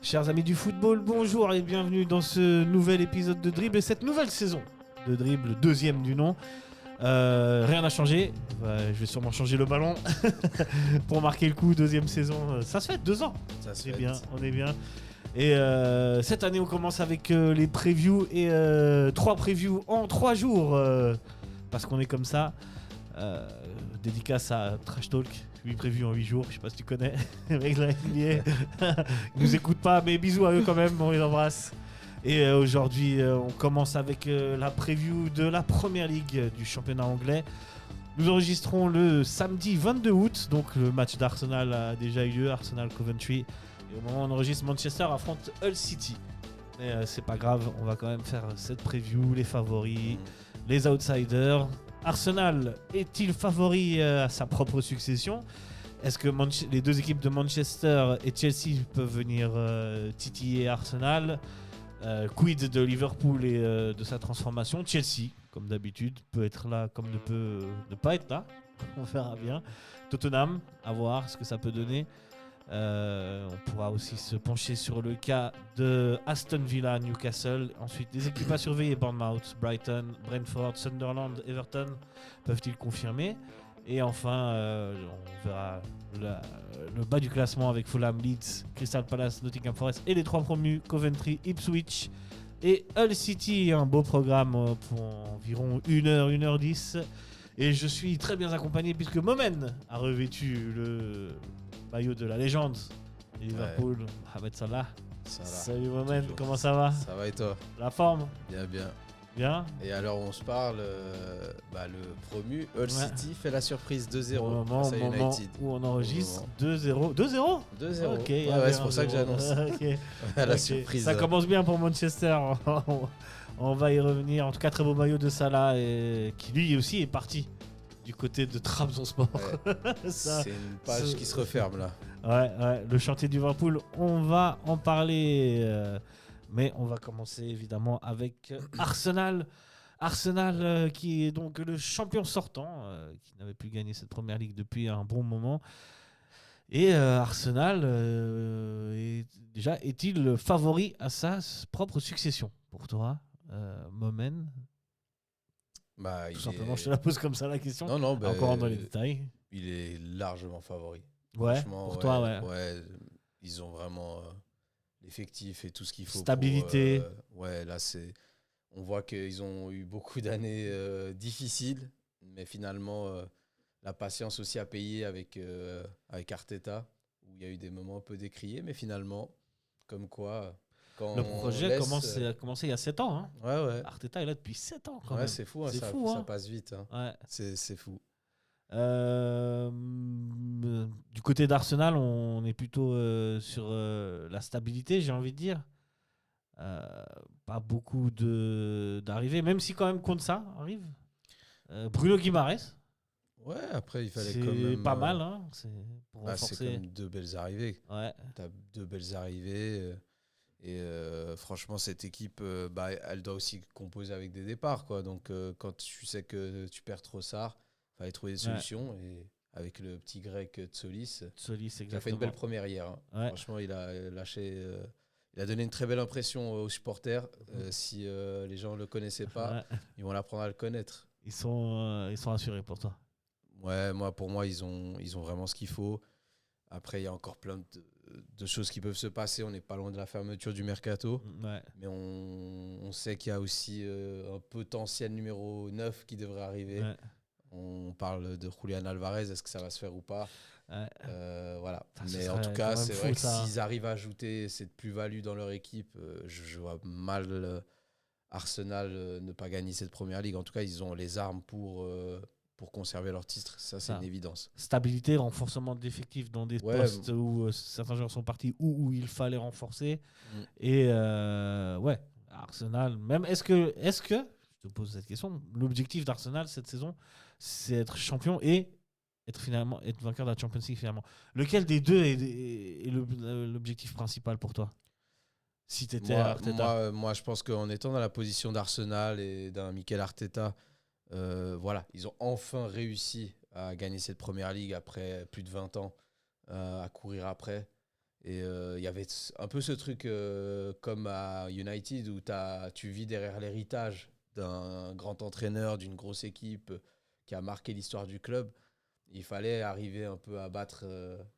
Chers amis du football, bonjour et bienvenue dans ce nouvel épisode de Dribble et cette nouvelle saison de Dribble, deuxième du nom. Rien n'a changé, je vais sûrement changer le ballon pour marquer le coup, deuxième saison. Ça se fait 2 ans, Ça se c'est fait. bien, on est bien. Et cette année on commence avec les previews et 3 previews en 3 jours parce qu'on est comme ça. Dédicace à Trash Talk, 8 prévus en 8 jours, je sais pas si tu connais, les mecs de la NBA. Ils nous écoutent pas, mais bisous à eux quand même, on les embrasse. Et aujourd'hui, on commence avec la preview de la première ligue du championnat anglais. Nous enregistrons le samedi 22 août, donc le match d'Arsenal a déjà eu lieu, Arsenal-Coventry. Et au moment où on enregistre, Manchester affronte Hull City. Mais c'est pas grave, on va quand même faire cette preview, les favoris, les outsiders. Arsenal est-il favori à sa propre succession ? Est-ce que les deux équipes de Manchester et Chelsea peuvent venir titiller Arsenal ? Quid de Liverpool et de sa transformation ? Chelsea, comme d'habitude, peut être là comme ne peut ne pas être là. On verra bien. Tottenham, à voir ce que ça peut donner. On pourra aussi se pencher sur le cas de Aston Villa, Newcastle. Ensuite, des équipes à surveiller: Bournemouth, Brighton, Brentford, Sunderland, Everton. Peuvent-ils confirmer ? Et enfin, on verra le bas du classement avec Fulham, Leeds, Crystal Palace, Nottingham Forest et les 3 promus, Coventry, Ipswich et Hull City. Un beau programme pour environ 1h, 1h10. Et je suis très bien accompagné puisque Momen a revêtu le maillot de la légende de Liverpool, Mohamed Salah. Salut Momen, comment ça va ? Ça va et toi ? La forme ? Bien, bien. Bien ? Et alors on se parle, le promu Hull City fait la surprise 2-0 au moment où on enregistre, 2-0. 2-0 ? 2-0. Ok, c'est pour ça que j'annonce. Okay. La surprise. Ça commence bien pour Manchester. On va y revenir. En tout cas, très beau maillot de Salah qui lui aussi est parti du côté de Trabzonspor. Ouais. C'est une page qui se referme là. Ouais, le chantier du Liverpool, on va en parler. Mais on va commencer évidemment avec Arsenal. Arsenal qui est donc le champion sortant, qui n'avait plus gagné cette première ligue depuis un bon moment. Et Arsenal, est-il favori à sa propre succession pour toi, Momen ? Tout simplement, je te la pose comme ça la question. Non, encore dans les détails. Il est largement favori. Ouais, franchement, pour toi, ouais. Ils ont vraiment l'effectif et tout ce qu'il faut. Stabilité. Là, on voit qu'ils ont eu beaucoup d'années difficiles, mais finalement, la patience aussi a payé avec Arteta, où il y a eu des moments un peu décriés, mais finalement, comme quoi... Le projet a commencé il y a 7 ans. Hein. Ouais. Arteta est là depuis 7 ans quand même. C'est fou, ça passe vite. Hein. Ouais. C'est fou. Du côté d'Arsenal, on est plutôt sur la stabilité, j'ai envie de dire. Pas beaucoup d'arrivées, même si quand même Konsa arrive. Bruno Guimaraes. Ouais, après il fallait c'est quand même... C'est pas mal, hein. C'est pour renforcer. C'est comme 2 belles arrivées. Ouais. T'as 2 belles arrivées. Et franchement, cette équipe, elle doit aussi composer avec des départs, quoi. Donc, quand tu sais que tu perds Trossard, il fallait trouver des solutions. Et avec le petit grec Tsolis, il a fait une belle première hier. Hein. Ouais. Franchement, il a lâché... il a donné une très belle impression aux supporters. Si les gens ne le connaissaient pas, ils vont l'apprendre à le connaître. Ils sont assurés pour toi. Ouais, pour moi, ils ont vraiment ce qu'il faut. Après, il y a encore plein de choses qui peuvent se passer. On n'est pas loin de la fermeture du mercato. Ouais. Mais on sait qu'il y a aussi un potentiel numéro 9 qui devrait arriver. Ouais. On parle de Julián Alvarez. Est-ce que ça va se faire ou pas ? Voilà. Mais en tout cas, c'est vrai que s'ils arrivent à ajouter cette plus-value dans leur équipe, je vois mal Arsenal ne pas gagner cette première ligue. En tout cas, ils ont les armes pour conserver leur titre, ça c'est une évidence. Stabilité, renforcement d'effectifs dans des postes où certains joueurs sont partis où il fallait renforcer. Et Arsenal, même est-ce que, je te pose cette question, l'objectif d'Arsenal cette saison, c'est être champion et être vainqueur de la Champions League finalement. Lequel des deux est l'objectif principal pour toi ? Si tu étais Arteta. Moi, je pense qu'en étant dans la position d'Arsenal et d'un Mikel Arteta, ils ont enfin réussi à gagner cette première ligue après plus de 20 ans à courir après. Et il y avait un peu ce truc comme à United où tu vis derrière l'héritage d'un grand entraîneur, d'une grosse équipe qui a marqué l'histoire du club. Il fallait arriver un peu à battre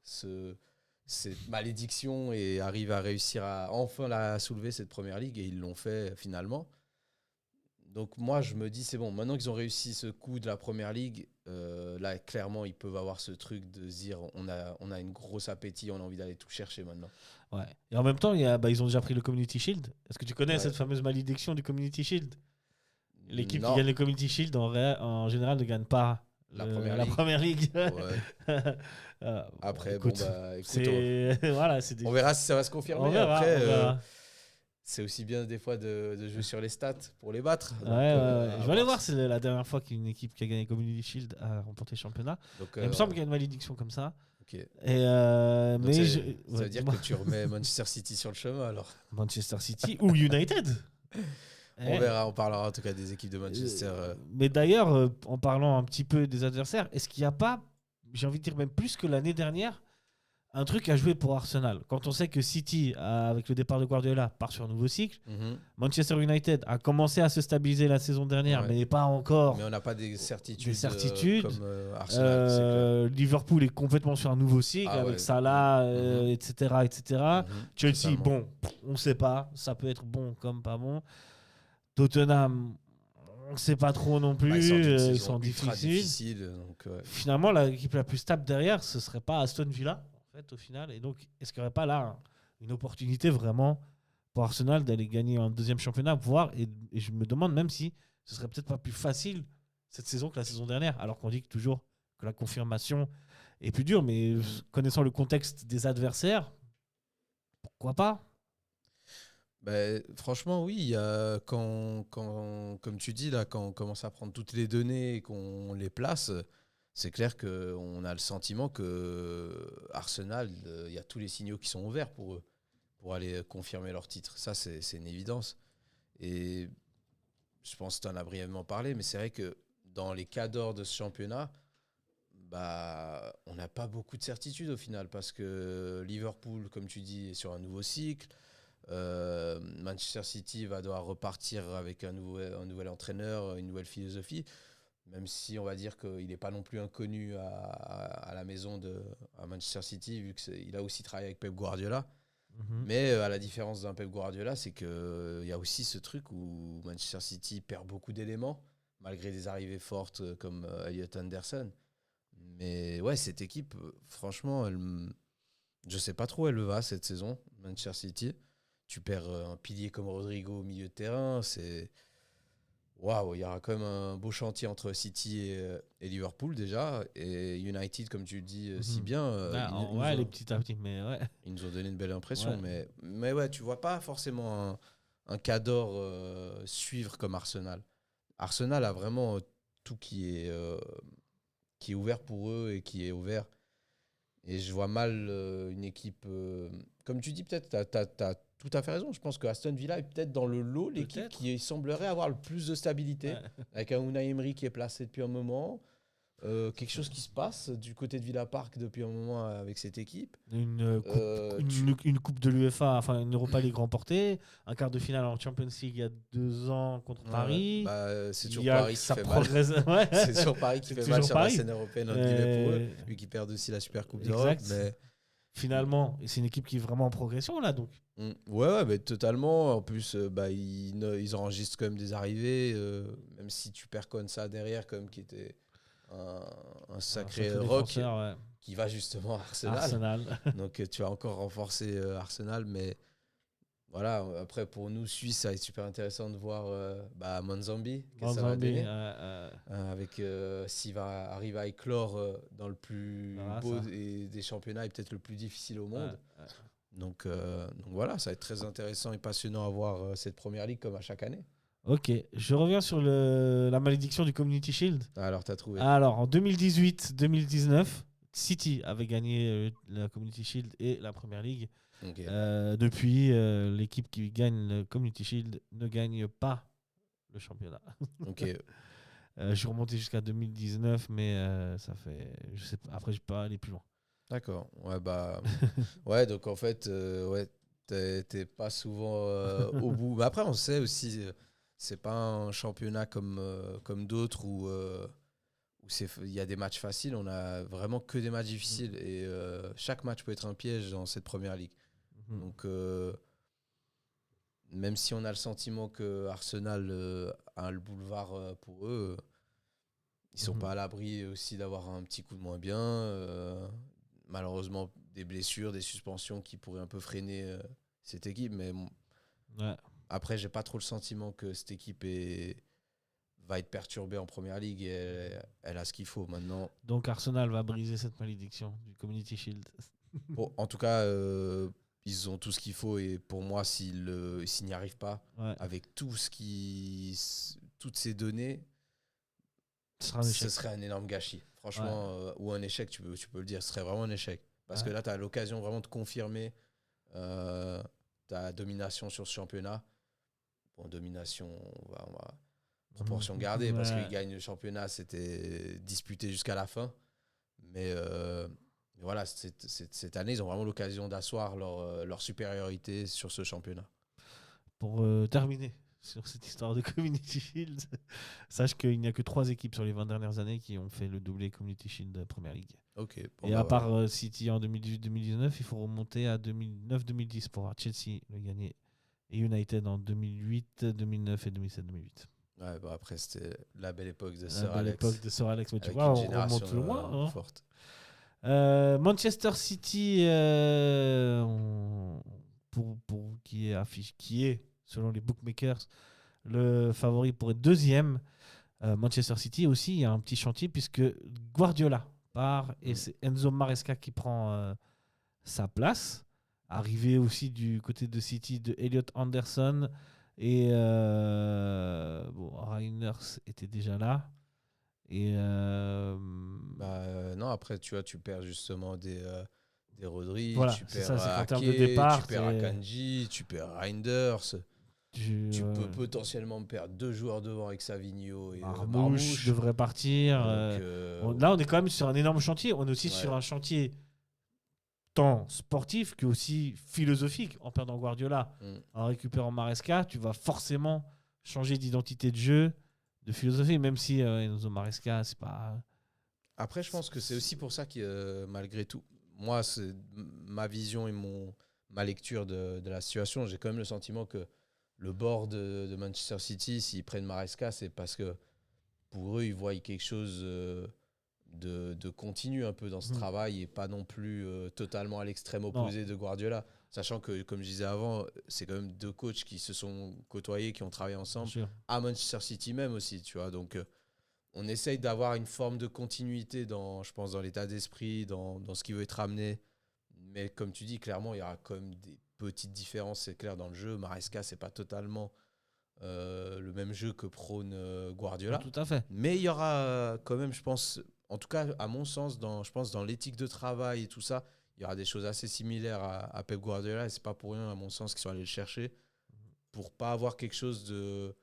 cette malédiction et arriver à réussir à enfin la soulever, cette première ligue. Et ils l'ont fait finalement. Donc moi, je me dis, c'est bon, maintenant qu'ils ont réussi ce coup de la première ligue, là, clairement, ils peuvent avoir ce truc de se dire, on a une grosse appétit, on a envie d'aller tout chercher maintenant. Ouais. Et en même temps, ils ont déjà pris le Community Shield. Est-ce que tu connais cette fameuse malédiction du Community Shield? L'équipe qui gagne le Community Shield, en général, ne gagne pas la première ligue. Ouais. Après, écoute, voilà, on verra si ça va se confirmer. On verra. C'est aussi bien des fois de jouer sur les stats pour les battre. Donc, je vais aller voir, c'est la dernière fois qu'une équipe qui a gagné Community Shield a remporté le championnat. Donc, il me semble qu'il y a une malédiction comme ça. Okay. Et mais ça veut dire que tu remets Manchester City sur le chemin alors. Manchester City ou United. On verra, on parlera en tout cas des équipes de Manchester. Mais d'ailleurs, en parlant un petit peu des adversaires, est-ce qu'il n'y a pas, j'ai envie de dire même plus que l'année dernière, un truc à jouer pour Arsenal? Quand on sait que City, avec le départ de Guardiola, part sur un nouveau cycle, Manchester United a commencé à se stabiliser la saison dernière, mais pas encore. Mais on n'a pas des certitudes, comme Arsenal. Liverpool est complètement sur un nouveau cycle avec Salah, etc. Chelsea, bon, on ne sait pas. Ça peut être bon comme pas bon. Tottenham, on ne sait pas trop non plus. Ils sont difficiles. Donc, finalement, l'équipe la plus stable derrière, ce ne serait pas Aston Villa. Au final, et donc est-ce qu'il n'y aurait pas là une opportunité vraiment pour Arsenal d'aller gagner un deuxième championnat, et je me demande même si ce serait peut-être pas plus facile cette saison que la saison dernière, alors qu'on dit toujours que la confirmation est plus dure, mais connaissant le contexte des adversaires, pourquoi pas? Franchement, oui. Comme tu dis là, quand on commence à prendre toutes les données et qu'on les place, c'est clair qu'on a le sentiment que Arsenal, il y a tous les signaux qui sont ouverts pour eux, pour aller confirmer leur titre. Ça, c'est une évidence. Et je pense que tu en as brièvement parlé, mais c'est vrai que dans les cas d'or de ce championnat, on n'a pas beaucoup de certitude au final, parce que Liverpool, comme tu dis, est sur un nouveau cycle. Manchester City va devoir repartir avec un nouvel entraîneur, une nouvelle philosophie. Même si on va dire qu'il n'est pas non plus inconnu à la maison à Manchester City, vu qu'il a aussi travaillé avec Pep Guardiola. Mais à la différence d'un Pep Guardiola, c'est qu'il y a aussi ce truc où Manchester City perd beaucoup d'éléments, malgré des arrivées fortes comme Elliot Anderson. Mais ouais, cette équipe, franchement, je ne sais pas trop où elle va cette saison, Manchester City. Tu perds un pilier comme Rodrigo au milieu de terrain, c'est... Waouh, il y aura quand même un beau chantier entre City et Liverpool déjà. Et United, comme tu le dis si bien. Les petits à petits, mais ouais. Ils nous ont donné une belle impression. Ouais. Mais ouais, tu vois pas forcément un cas d'or suivre comme Arsenal. Arsenal a vraiment tout qui est ouvert pour eux et qui est ouvert. Et je vois mal une équipe... comme tu dis, peut-être, t'as tout à fait raison. Je pense que Aston Villa est peut-être dans le lot, l'équipe qui semblerait avoir le plus de stabilité, avec un Unai Emery qui est placé depuis un moment. Quelque chose qui se passe du côté de Villa Park depuis un moment avec cette équipe. Une coupe de l'UEFA, enfin une Europa League remportée, un quart de finale en Champions League il y a 2 ans contre Paris. C'est toujours Paris qui fait mal. C'est toujours Paris qui fait mal sur la scène européenne pour eux, vu qu'ils perdent aussi la Super Coupe d'Europe. Mais... Finalement, c'est une équipe qui est vraiment en progression là, donc. Ouais, mais totalement. En plus, ils enregistrent quand même des arrivées, même si tu perds Konsa derrière, comme qui était un sacré rock qui va justement à Arsenal. Donc tu as encore renforcé Arsenal, mais voilà. Après, pour nous Suisses, ça va être super intéressant de voir Manzambi, qu'est-ce que ça va donner, avec s'il va arriver à éclore dans le plus beau des championnats et peut-être le plus difficile au monde. Donc voilà, ça va être très intéressant et passionnant à voir cette première ligue comme à chaque année. Ok, je reviens sur la malédiction du Community Shield. Alors, t'as trouvé. Alors, en 2018-2019, City avait gagné la Community Shield et la Première Ligue. Okay. Depuis, l'équipe qui gagne le Community Shield ne gagne pas le championnat. Ok. Je suis remonté jusqu'à 2019, mais ça fait... Je sais pas, après, je ne peux pas aller plus loin. D'accord. Ouais, bah. Ouais, donc en fait, ouais, t'es pas souvent au bout. Mais après, on sait aussi, c'est pas un championnat comme d'autres où il y a des matchs faciles. On a vraiment que des matchs difficiles. Et chaque match peut être un piège dans cette première ligue. Donc, même si on a le sentiment que Arsenal a le boulevard pour eux, ils sont pas à l'abri aussi d'avoir un petit coup de moins bien. Malheureusement, des blessures, des suspensions qui pourraient un peu freiner cette équipe. Mais Ouais. après, j'ai pas trop le sentiment que cette équipe va être perturbée en première ligue. Et elle a ce qu'il faut maintenant. Donc Arsenal va briser cette malédiction du Community Shield. Bon, en tout cas, ils ont tout ce qu'il faut. Et pour moi, s'ils n'y arrivent pas, avec toutes ces données, ce serait un énorme gâchis. Franchement, ou un échec, tu peux le dire. Ce serait vraiment un échec. Parce que là, tu as l'occasion vraiment de confirmer ta domination sur ce championnat. Bon, domination, on va proportion gardée, parce qu'ils gagnent le championnat, c'était disputé jusqu'à la fin. Mais voilà, cette année, ils ont vraiment l'occasion d'asseoir leur supériorité sur ce championnat. Pour terminer sur cette histoire de Community Shield, sache qu'il n'y a que 3 équipes sur les 20 dernières années qui ont fait le doublé Community Shield de Première Ligue. Okay, bon, et à part City en 2018-2019, il faut remonter à 2009-2010 pour voir Chelsea le gagner et United en 2008, 2009 et 2007-2008. Ouais, bah après, c'était la belle époque de Sir Alex. Mais tu avec vois, une on génération remonte loin. Forte. Manchester City, qui est, selon les bookmakers, le favori pour être deuxième. Manchester City aussi, il y a un petit chantier puisque Guardiola part et c'est Enzo Maresca qui prend sa place. Arrivé aussi du côté de City de Elliot Anderson et Reinders était déjà là. Et non, après, tu vois, tu perds justement des Rodri, voilà, tu perds Ake, tu perds Akanji, tu perds Reinders. Tu peux potentiellement perdre 2 joueurs devant avec Savigno et Marmouche devrait partir. Là, on est quand même sur un énorme chantier. On est aussi sur un chantier tant sportif que aussi philosophique. En perdant Guardiola, en récupérant Maresca, tu vas forcément changer d'identité de jeu, de philosophie, même si Enzo Maresca, c'est pas... Après, je pense que c'est aussi pour ça que, malgré tout, moi, c'est ma vision et ma lecture de la situation, j'ai quand même le sentiment que le board de Manchester City, s'ils prennent Maresca, c'est parce que pour eux, ils voient quelque chose de continu un peu dans ce travail et pas non plus totalement à l'extrême opposé de Guardiola. Sachant que, comme je disais avant, c'est quand même 2 coachs qui se sont côtoyés, qui ont travaillé ensemble, à Manchester City même aussi, tu vois. Donc, on essaye d'avoir une forme de continuité je pense, dans l'état d'esprit, dans ce qui veut être amené. Mais comme tu dis, clairement, il y aura quand même des petites différences, c'est clair, dans le jeu. Maresca, c'est pas totalement le même jeu que prône Guardiola. Tout à fait. Mais il y aura quand même, je pense, en tout cas, à mon sens, je pense, dans l'éthique de travail et tout ça, il y aura des choses assez similaires à Pep Guardiola. Et c'est pas pour rien, à mon sens, qu'ils sont allés le chercher pour pas avoir quelque chose de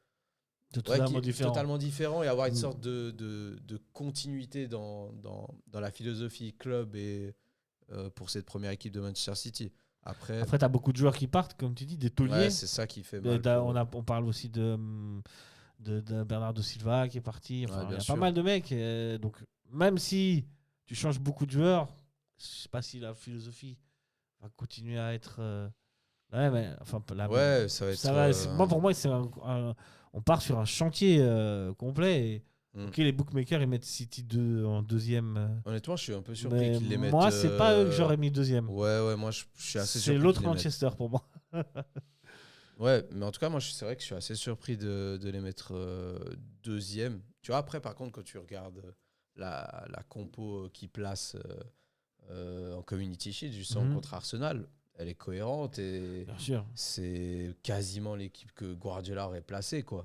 totalement différent et avoir une sorte de continuité dans la philosophie club et pour cette première équipe de Manchester City. Après tu as beaucoup de joueurs qui partent, comme tu dis, des tauliers. Ouais, c'est ça qui fait mal. On parle aussi de Bernardo Silva qui est parti. Enfin, il y a sûr. pas mal de mecs. Donc, même si tu changes beaucoup de joueurs, je sais pas si la philosophie va continuer à être... ça va être... Pour moi, on part sur un chantier complet. Et, ok, les bookmakers, ils mettent City en deuxième. Honnêtement, je suis un peu surpris qu'ils les mettent. Moi, c'est pas eux que j'aurais mis deuxième. Ouais, moi, je suis assez surpris. C'est l'autre Manchester pour moi. Ouais, mais en tout cas, moi, c'est vrai que je suis assez surpris de les mettre deuxième. Tu vois, après, par contre, quand tu regardes la compo qui place en Community Shield, justement, contre Arsenal, elle est cohérente et c'est quasiment l'équipe que Guardiola aurait placée, quoi.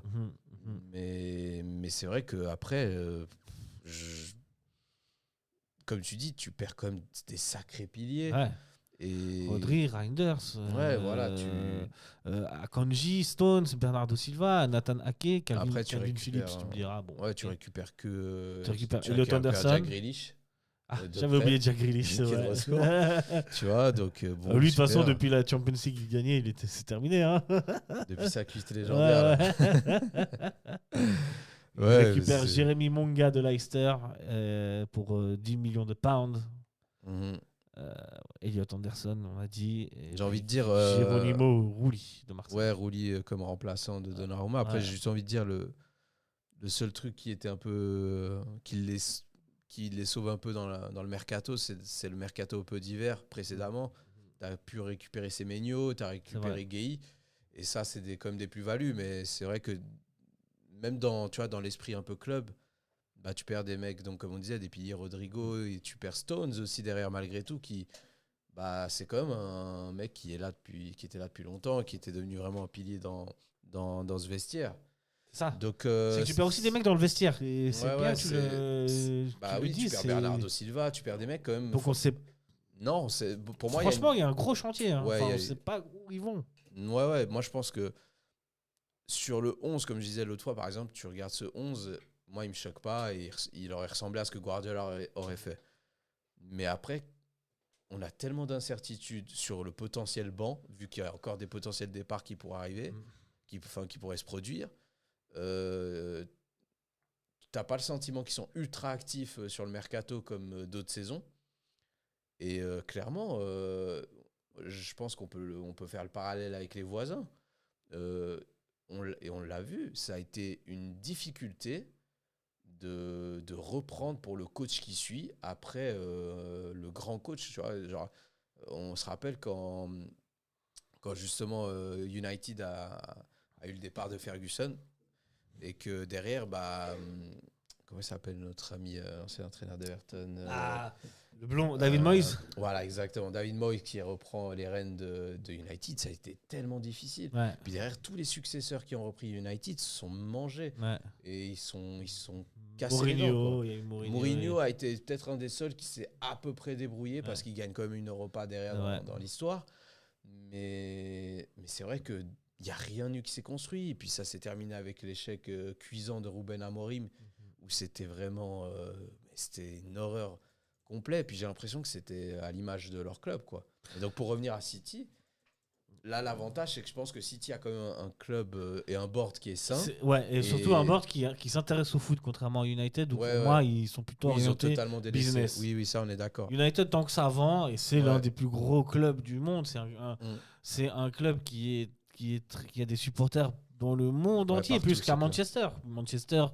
Mais c'est vrai qu'après, comme tu dis, tu perds quand même des sacrés piliers. Ouais. Et... Rodri, Reinders, Akanji, Stones, Bernardo Silva, Nathan Ake, Calvin Phillips, tu me diras. Tu récupères que Elliot Anderson. Grealish. J'avais oublié Jack Grealish, c'est vrai. Tu vois, donc bon. Lui, de toute façon, depuis la Champions League qu'il gagnait, c'est terminé. Hein. Depuis sa cuisse légendaire. Il récupère Jérémy Monga de Leicester pour 10 millions de pounds. Elliot Anderson, on a dit. J'ai envie de dire. Geronimo Rulli de Marseille. Ouais, Rulli comme remplaçant de Donnarumma. Après, j'ai juste envie de dire le seul truc qui était un peu. Qui les sauve un peu dans le mercato, c'est le mercato un peu d'hiver précédemment. Tu as pu récupérer Semenyo, tu as récupéré Gueye. Et ça, c'est comme des plus-values. Mais c'est vrai que même dans l'esprit un peu club, bah, tu perds des mecs, donc, comme on disait, des piliers Rodrigo, et tu perds Stones aussi derrière malgré tout, qui, bah, c'est comme un mec qui était là depuis longtemps, qui était devenu vraiment un pilier dans ce vestiaire. C'est ça. Donc, c'est que tu perds aussi des mecs dans le vestiaire. Et c'est bien tu perds Bernardo Silva, tu perds des mecs quand même. Donc on sait. Non, pour moi. Franchement, il y a un gros chantier. Hein. Ouais, on ne sait pas où ils vont. Ouais. Moi, je pense que sur le 11, comme je disais l'autre fois, par exemple, tu regardes ce 11, moi, il me choque pas. Et il aurait ressemblé à ce que Guardiola aurait fait. Mais après, on a tellement d'incertitudes sur le potentiel banc, vu qu'il y a encore des potentiels départs qui pourraient arriver, qui pourraient se produire. T'as pas le sentiment qu'ils sont ultra actifs sur le mercato comme d'autres saisons. Et clairement, je pense qu'on peut faire le parallèle avec les voisins. On l'a vu, ça a été une difficulté de reprendre pour le coach qui suit après le grand coach. Tu vois, genre, on se rappelle quand justement United a eu le départ de Ferguson et que derrière, comment s'appelle notre ami ancien entraîneur d'Everton le blond, David Moyes. Voilà, exactement. David Moyes qui reprend les rênes de United, ça a été tellement difficile. Ouais. Puis derrière, tous les successeurs qui ont repris United se sont mangés. Ouais. Et ils sont cassés les dents. Mourinho a été peut-être un des seuls qui s'est à peu près débrouillé parce qu'il gagne quand même une Europa derrière dans l'histoire. Mais c'est vrai qu'il n'y a rien eu qui s'est construit. Et puis ça s'est terminé avec l'échec cuisant de Ruben Amorim où c'était vraiment c'était une horreur complète. Et puis j'ai l'impression que c'était à l'image de leur club, quoi. Et donc pour revenir à City, là l'avantage c'est que je pense que City a quand même un club et un board qui est sain. Et surtout un board qui s'intéresse au foot, contrairement à United où pour moi ils sont plutôt orientés ils ont totalement délaissé. Business. Oui, ça on est d'accord. United tant que ça vend et c'est l'un des plus gros clubs du monde. C'est un club qui a des supporters dans le monde entier, plus qu'à Manchester. Manchester,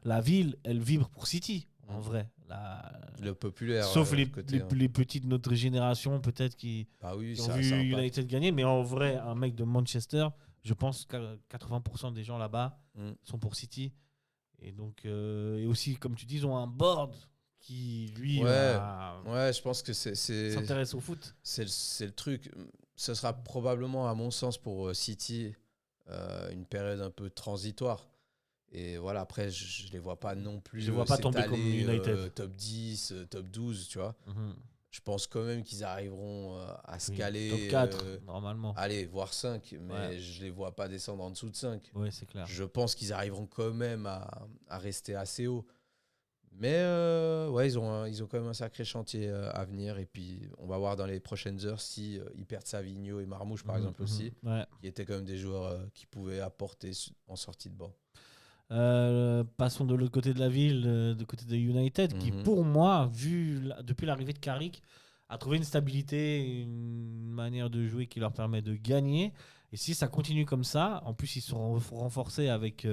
la ville, elle vibre pour City, en vrai. Le populaire. Sauf les petits de notre génération, peut-être, qui ont vu United gagner. Mais en vrai, un mec de Manchester, je pense que 80% des gens là-bas sont pour City. Et donc, et aussi, comme tu dis, ils ont un board qui, lui, je pense que s'intéresse au foot. C'est le truc. Ce sera probablement, à mon sens, pour City, une période un peu transitoire. Et voilà, après, je les vois pas non plus. Je les vois pas tomber comme United. Top 10, top 12, tu vois. Je pense quand même qu'ils arriveront à se caler. Top 4, normalement. Allez, voire 5, mais je les vois pas descendre en dessous de 5. Oui, c'est clair. Je pense qu'ils arriveront quand même à rester assez haut. Mais ils ont quand même un sacré chantier à venir. Et puis, on va voir dans les prochaines heures si ils perdent Savigno et Marmouche, par exemple, aussi. Qui étaient quand même des joueurs qui pouvaient apporter en sortie de banc. Passons de l'autre côté de la ville, du côté de United, qui pour moi, depuis l'arrivée de Carrick, a trouvé une stabilité, une manière de jouer qui leur permet de gagner. Et si ça continue comme ça, en plus ils sont renforcés avec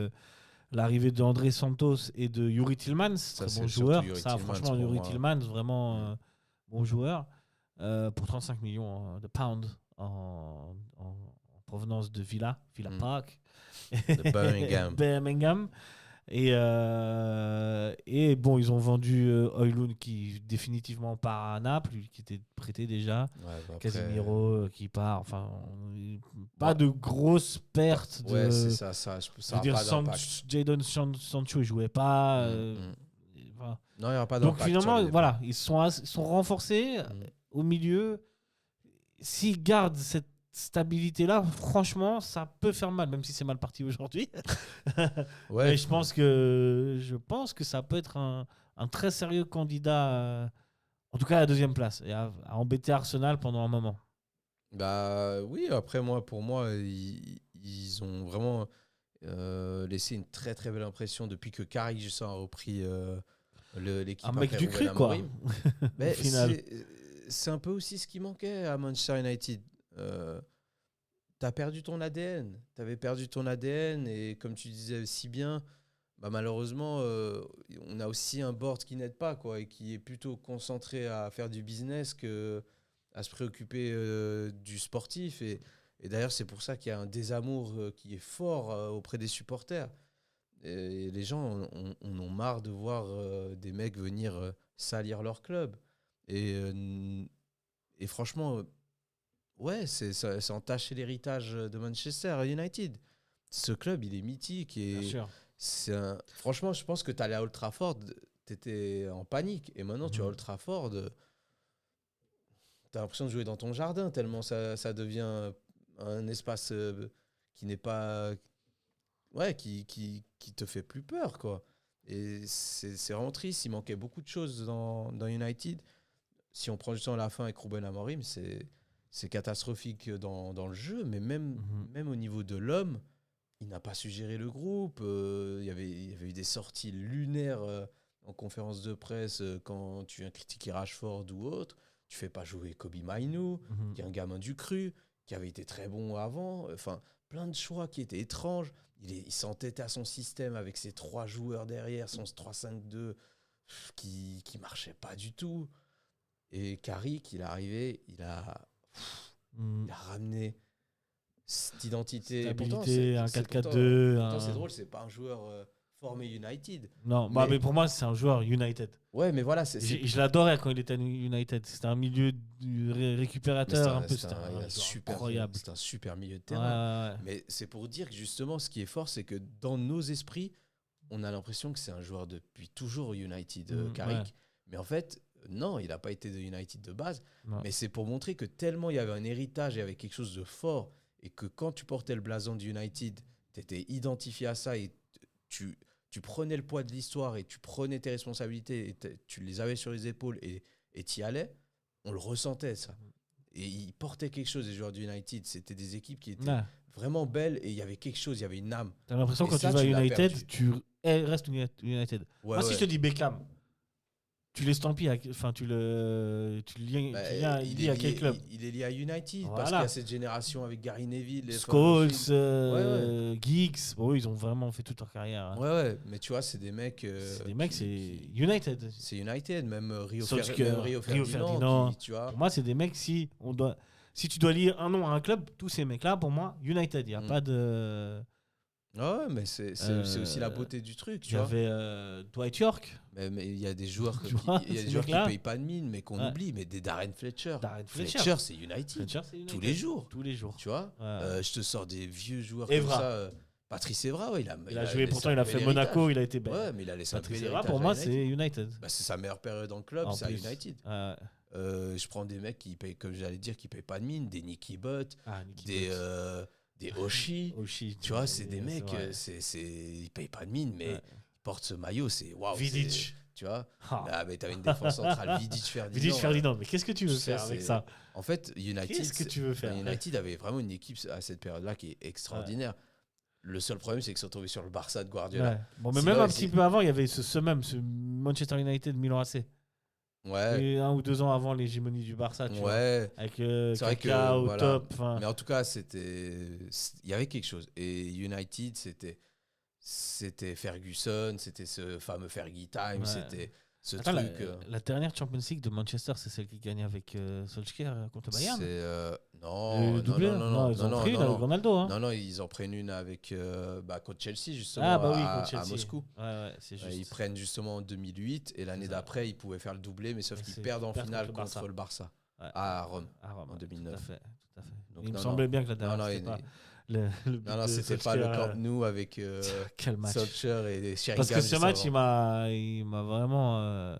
l'arrivée d'André Santos et de Youri Tillmans, très bon joueur. Franchement, Youri Tillmans, vraiment bon joueur, pour 35 millions de pounds en provenance de Villa Park. De Birmingham. Et bon, ils ont vendu Højlund qui définitivement part à Naples, qui était prêté déjà. Casemiro qui part. Enfin, pas de grosses pertes. C'est ça. Je veux dire, Jadon Sancho ne jouait pas. Non, il n'y aura pas d'impact. Donc finalement, voilà, ils sont renforcés au milieu. S'ils gardent cette stabilité là, franchement ça peut faire mal, même si c'est mal parti aujourd'hui. Mais je pense que ça peut être un très sérieux candidat En tout cas, la deuxième place. Et à embêter Arsenal pendant un moment. Bah oui, après, pour moi, ils ont vraiment laissé une très très belle impression depuis que Carrick Justin a repris l'équipe. Un mec du cru, quoi. Au final. C'est un peu aussi ce qui manquait à Manchester United. T'as perdu ton ADN. T'avais perdu ton ADN et comme tu disais si bien, bah malheureusement, on a aussi un board qui n'aide pas, quoi, et qui est plutôt concentré à faire du business que à se préoccuper du sportif. Et d'ailleurs, c'est pour ça qu'il y a un désamour qui est fort auprès des supporters. Et les gens en ont marre de voir des mecs venir salir leur club. Et franchement, ouais, ça entache l'héritage de Manchester United. Ce club, il est mythique. Et Bien sûr. Franchement, je pense que tu allais à Old Trafford, tu étais en panique. Et maintenant, tu es à Old Trafford, tu as l'impression de jouer dans ton jardin, tellement ça devient un espace qui n'est pas. Ouais, qui te fait plus peur, quoi. Et c'est vraiment triste. Il manquait beaucoup de choses dans United. Si on prend justement la fin avec Ruben Amorim, c'est catastrophique dans le jeu, mais même au niveau de l'homme, il n'a pas su gérer le groupe. Il y avait eu des sorties lunaires en conférence de presse quand tu viens critiquer Rashford ou autre. Tu fais pas jouer Kobe Mainoo, qui est un gamin du cru, qui avait été très bon avant. Enfin, plein de choix qui étaient étranges. Il s'entêtait à son système avec ses 3 joueurs derrière, son 3-5-2 qui marchait pas du tout. Et Carrick, il est arrivé, il a ramené cette identité. Stabilité, un 4-4-2. Pourtant, c'est drôle, c'est pas un joueur formé United. Non, mais pour moi, c'est un joueur United. Ouais, mais voilà. Je l'adorais quand il était à United. C'était un milieu récupérateur. C'était incroyable. C'est un super milieu de terrain. Mais c'est pour dire que justement, ce qui est fort, c'est que dans nos esprits, on a l'impression que c'est un joueur depuis toujours United, Carrick. Ouais. Mais en fait, non, il n'a pas été de United de base. Non. Mais c'est pour montrer que tellement il y avait un héritage, il y avait quelque chose de fort. Et que quand tu portais le blason de United, tu étais identifié à ça et tu prenais le poids de l'histoire et tu prenais tes responsabilités et tu les avais sur les épaules et tu y allais, on le ressentait, ça. Et ils portaient quelque chose, les joueurs de United. C'était des équipes qui étaient vraiment belles et il y avait quelque chose, il y avait une âme. Tu as l'impression que quand tu vas à United, tu restes United. Moi, si je te dis Beckham, tu l'estampilles, enfin tu le lies à quel club? Il est lié à United parce qu'il y a cette génération avec Gary Neville, Scholes, Giggs. Bon, ils ont vraiment fait toute leur carrière. Hein. Ouais, mais tu vois, c'est des mecs. C'est United. C'est United, même Rio Ferdinand. Tu vois. Pour moi, c'est des mecs si tu dois lier un nom à un club, tous ces mecs-là, pour moi, United. Il y a pas de. Ouais, mais c'est aussi la beauté du truc. Il y avait Dwight York. Mais il y a des joueurs qui ne payent pas de mine, mais qu'on oublie. Mais des Darren Fletcher. Fletcher, c'est United. Tous les jours. Tu vois je te sors des vieux joueurs comme ça. Patrice Evra, il a joué. Pourtant, il a fait Monaco, il a été belle. Ouais, mais il a laissé Patrice Evra, pour moi, c'est United. C'est sa meilleure période dans le club, c'est à United. Je prends des mecs qui payent, comme j'allais dire, qui payent pas de mine, des Nicky Butt, des Oshie, tu vois, c'est des mecs, ils payent pas de mine, mais ils portent ce maillot, c'est waouh. Vidic, tu vois. Mais t'avais une défense centrale, Vidic-Ferdinand. Mais qu'est-ce que tu veux faire avec ça? En fait, United avait vraiment une équipe à cette période-là qui est extraordinaire. Le seul problème, c'est qu'ils sont tombés sur le Barça de Guardiola. Ouais. Bon, mais même un petit peu avant, il y avait ce Manchester United Milan AC. Ouais. Et 1 ou 2 ans avant l'hégémonie du Barça, tu vois. Avec Kaka au top. Mais en tout cas, il y avait quelque chose. Et United, c'était Ferguson, c'était ce fameux Fergie Time, c'était ce truc. La dernière Champions League de Manchester, c'est celle qui gagne avec Solskjaer contre Bayern. Non, ils ont pris Ronaldo. Hein. Non, ils en prennent une avec contre Chelsea, justement, contre Chelsea. À Moscou. Ouais, c'est juste. Ils prennent justement en 2008 et l'année d'après, ils pouvaient faire le doublé, mais sauf qu'ils perdent en finale contre le Barça à Rome en 2009. Tout à fait. Donc, il me semblait bien que la dernière, c'était pas le Camp Nou avec Solskjaer et Sheringham. Parce que ce match, il m'a vraiment...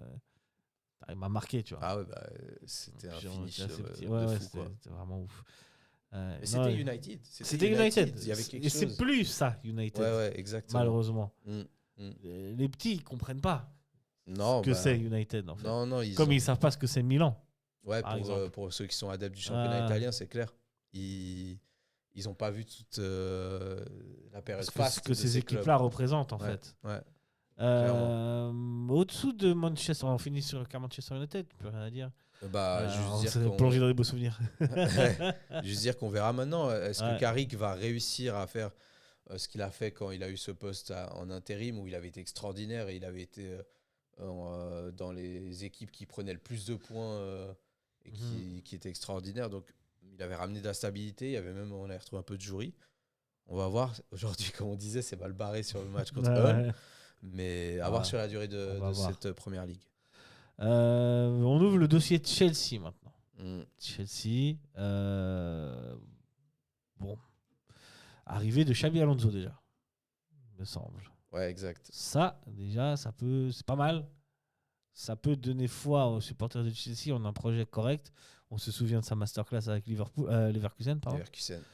il m'a marqué, tu vois. Ah ouais, c'était un finish de fou. C'était vraiment ouf. Mais c'était United. C'était United. Il y avait quelque chose. C'est plus ça, United. Ouais, exactement. Malheureusement. Les petits, ils comprennent pas. Non, ce que c'est United, en fait. Non, Comme ils ne savent pas ce que c'est Milan. Ouais, pour ceux qui sont adeptes du championnat italien, c'est clair. Ils n'ont pas vu toute la période faste ce que ces équipes-là représentent, en fait. Ouais. Au-dessous de Manchester, on finit sur Manchester United, plus rien à dire. Juste dire plonger dans les beaux souvenirs. Juste dire qu'on verra maintenant. Est-ce que Carrick va réussir à faire ce qu'il a fait quand il a eu ce poste en intérim, où il avait été extraordinaire et il avait été dans les équipes qui prenaient le plus de points et qui étaient extraordinaires. Donc, il avait ramené de la stabilité. On avait retrouvé un peu de jury. On va voir. Aujourd'hui, comme on disait, c'est mal barré sur le match contre Hull. Mais à voir sur la durée de cette première ligue. On ouvre le dossier de Chelsea maintenant. Chelsea, bon, arrivée de Xabi Alonso déjà, me semble. Ouais, exact. Ça, déjà, c'est pas mal. Ça peut donner foi aux supporters de Chelsea. On a un projet correct. On se souvient de sa masterclass avec Leverkusen.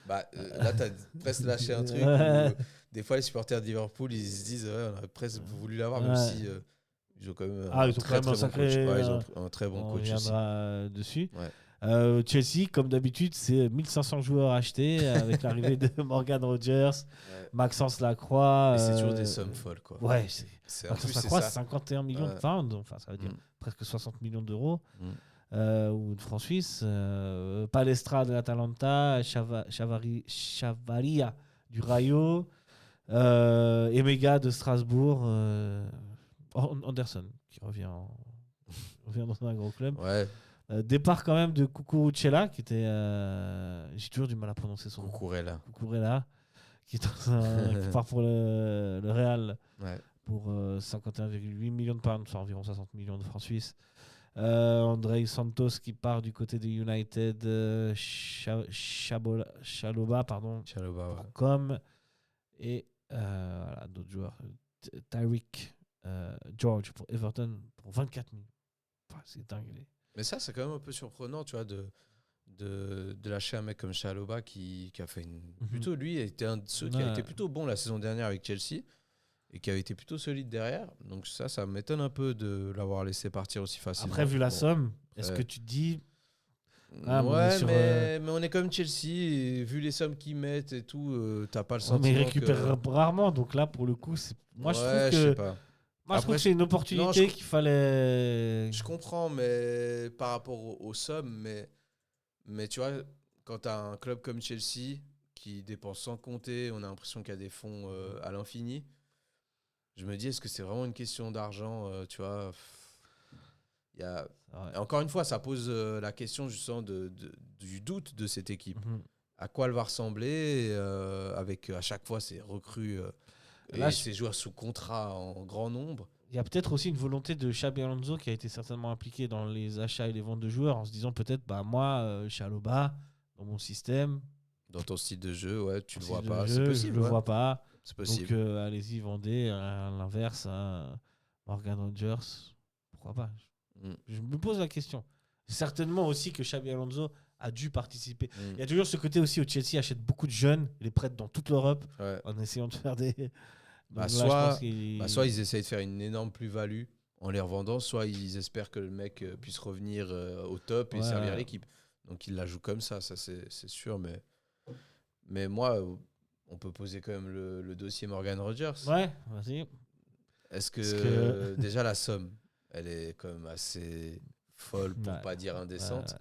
Là, tu as presque lâché un truc où des fois, les supporters de Liverpool, ils se disent on aurait presque voulu l'avoir, même si ils ont quand même un très bon coach. On reviendra dessus. Ouais. Chelsea, comme d'habitude, c'est 1500 joueurs achetés avec l'arrivée de Morgan Rogers, Maxence Lacroix. C'est toujours des sommes folles, quoi. Ouais, Maxence Lacroix, c'est 51 millions de pounds, enfin, ça veut dire presque 60 millions d'euros. Ou de francs suisses. Palestra de l'Atalanta, Chavaria du Rayo, Emega de Strasbourg, Anderson qui revient dans un gros club. Ouais. Départ quand même de Cucurucella qui était j'ai toujours du mal à prononcer son nom. Cucurella qui part pour le Real pour 51,8 millions de pounds, soit environ 60 millions de francs suisses. Andrei Santos qui part du côté de United, Chaloba comme et voilà, d'autres joueurs, Tyreek George pour Everton pour 24 millions. Enfin, c'est dingue. Mais ça, c'est quand même un peu surprenant, tu vois, de lâcher un mec comme Chaloba qui a fait plutôt, lui, était un de ceux qui a été plutôt bon la saison dernière avec Chelsea et qui avait été plutôt solide derrière. Donc ça m'étonne un peu de l'avoir laissé partir aussi facilement. Après, vu la somme, est-ce que tu te dis... mais on est comme Chelsea, et vu les sommes qu'ils mettent et tout, t'as pas le sentiment mais ils récupèrent rarement, donc là, pour le coup, moi, je trouve que... Je sais pas. Moi, je trouve que c'est une opportunité qu'il fallait... Je comprends, mais par rapport aux sommes, mais tu vois, quand t'as un club comme Chelsea qui dépense sans compter, on a l'impression qu'il y a des fonds à l'infini. Je me dis, est-ce que c'est vraiment une question d'argent, tu vois Et encore une fois, ça pose la question justement du doute de cette équipe. À quoi elle va ressembler avec à chaque fois ces recrues et ces joueurs sous contrat en grand nombre. Il y a peut-être aussi une volonté de Xabi Alonso qui a été certainement impliqué dans les achats et les ventes de joueurs en se disant peut-être, moi, Chaloba, dans mon système... Dans ton style de jeu, tu le vois pas. C'est possible. Je le vois pas. C'est possible. Donc, allez-y, vendez. À l'inverse, Morgan Rogers, pourquoi pas Je me pose la question. Certainement aussi que Xabi Alonso a dû participer. Il y a toujours ce côté aussi où Chelsea achète beaucoup de jeunes, les prête dans toute l'Europe, en essayant de faire des... soit ils essayent de faire une énorme plus-value en les revendant, soit ils espèrent que le mec puisse revenir au top et servir l'équipe. Donc ils la jouent comme ça c'est sûr. Mais moi... On peut poser quand même le dossier Morgan Rogers. Ouais, vas-y. Est-ce que déjà la somme, elle est quand même assez folle pour pas dire indécente.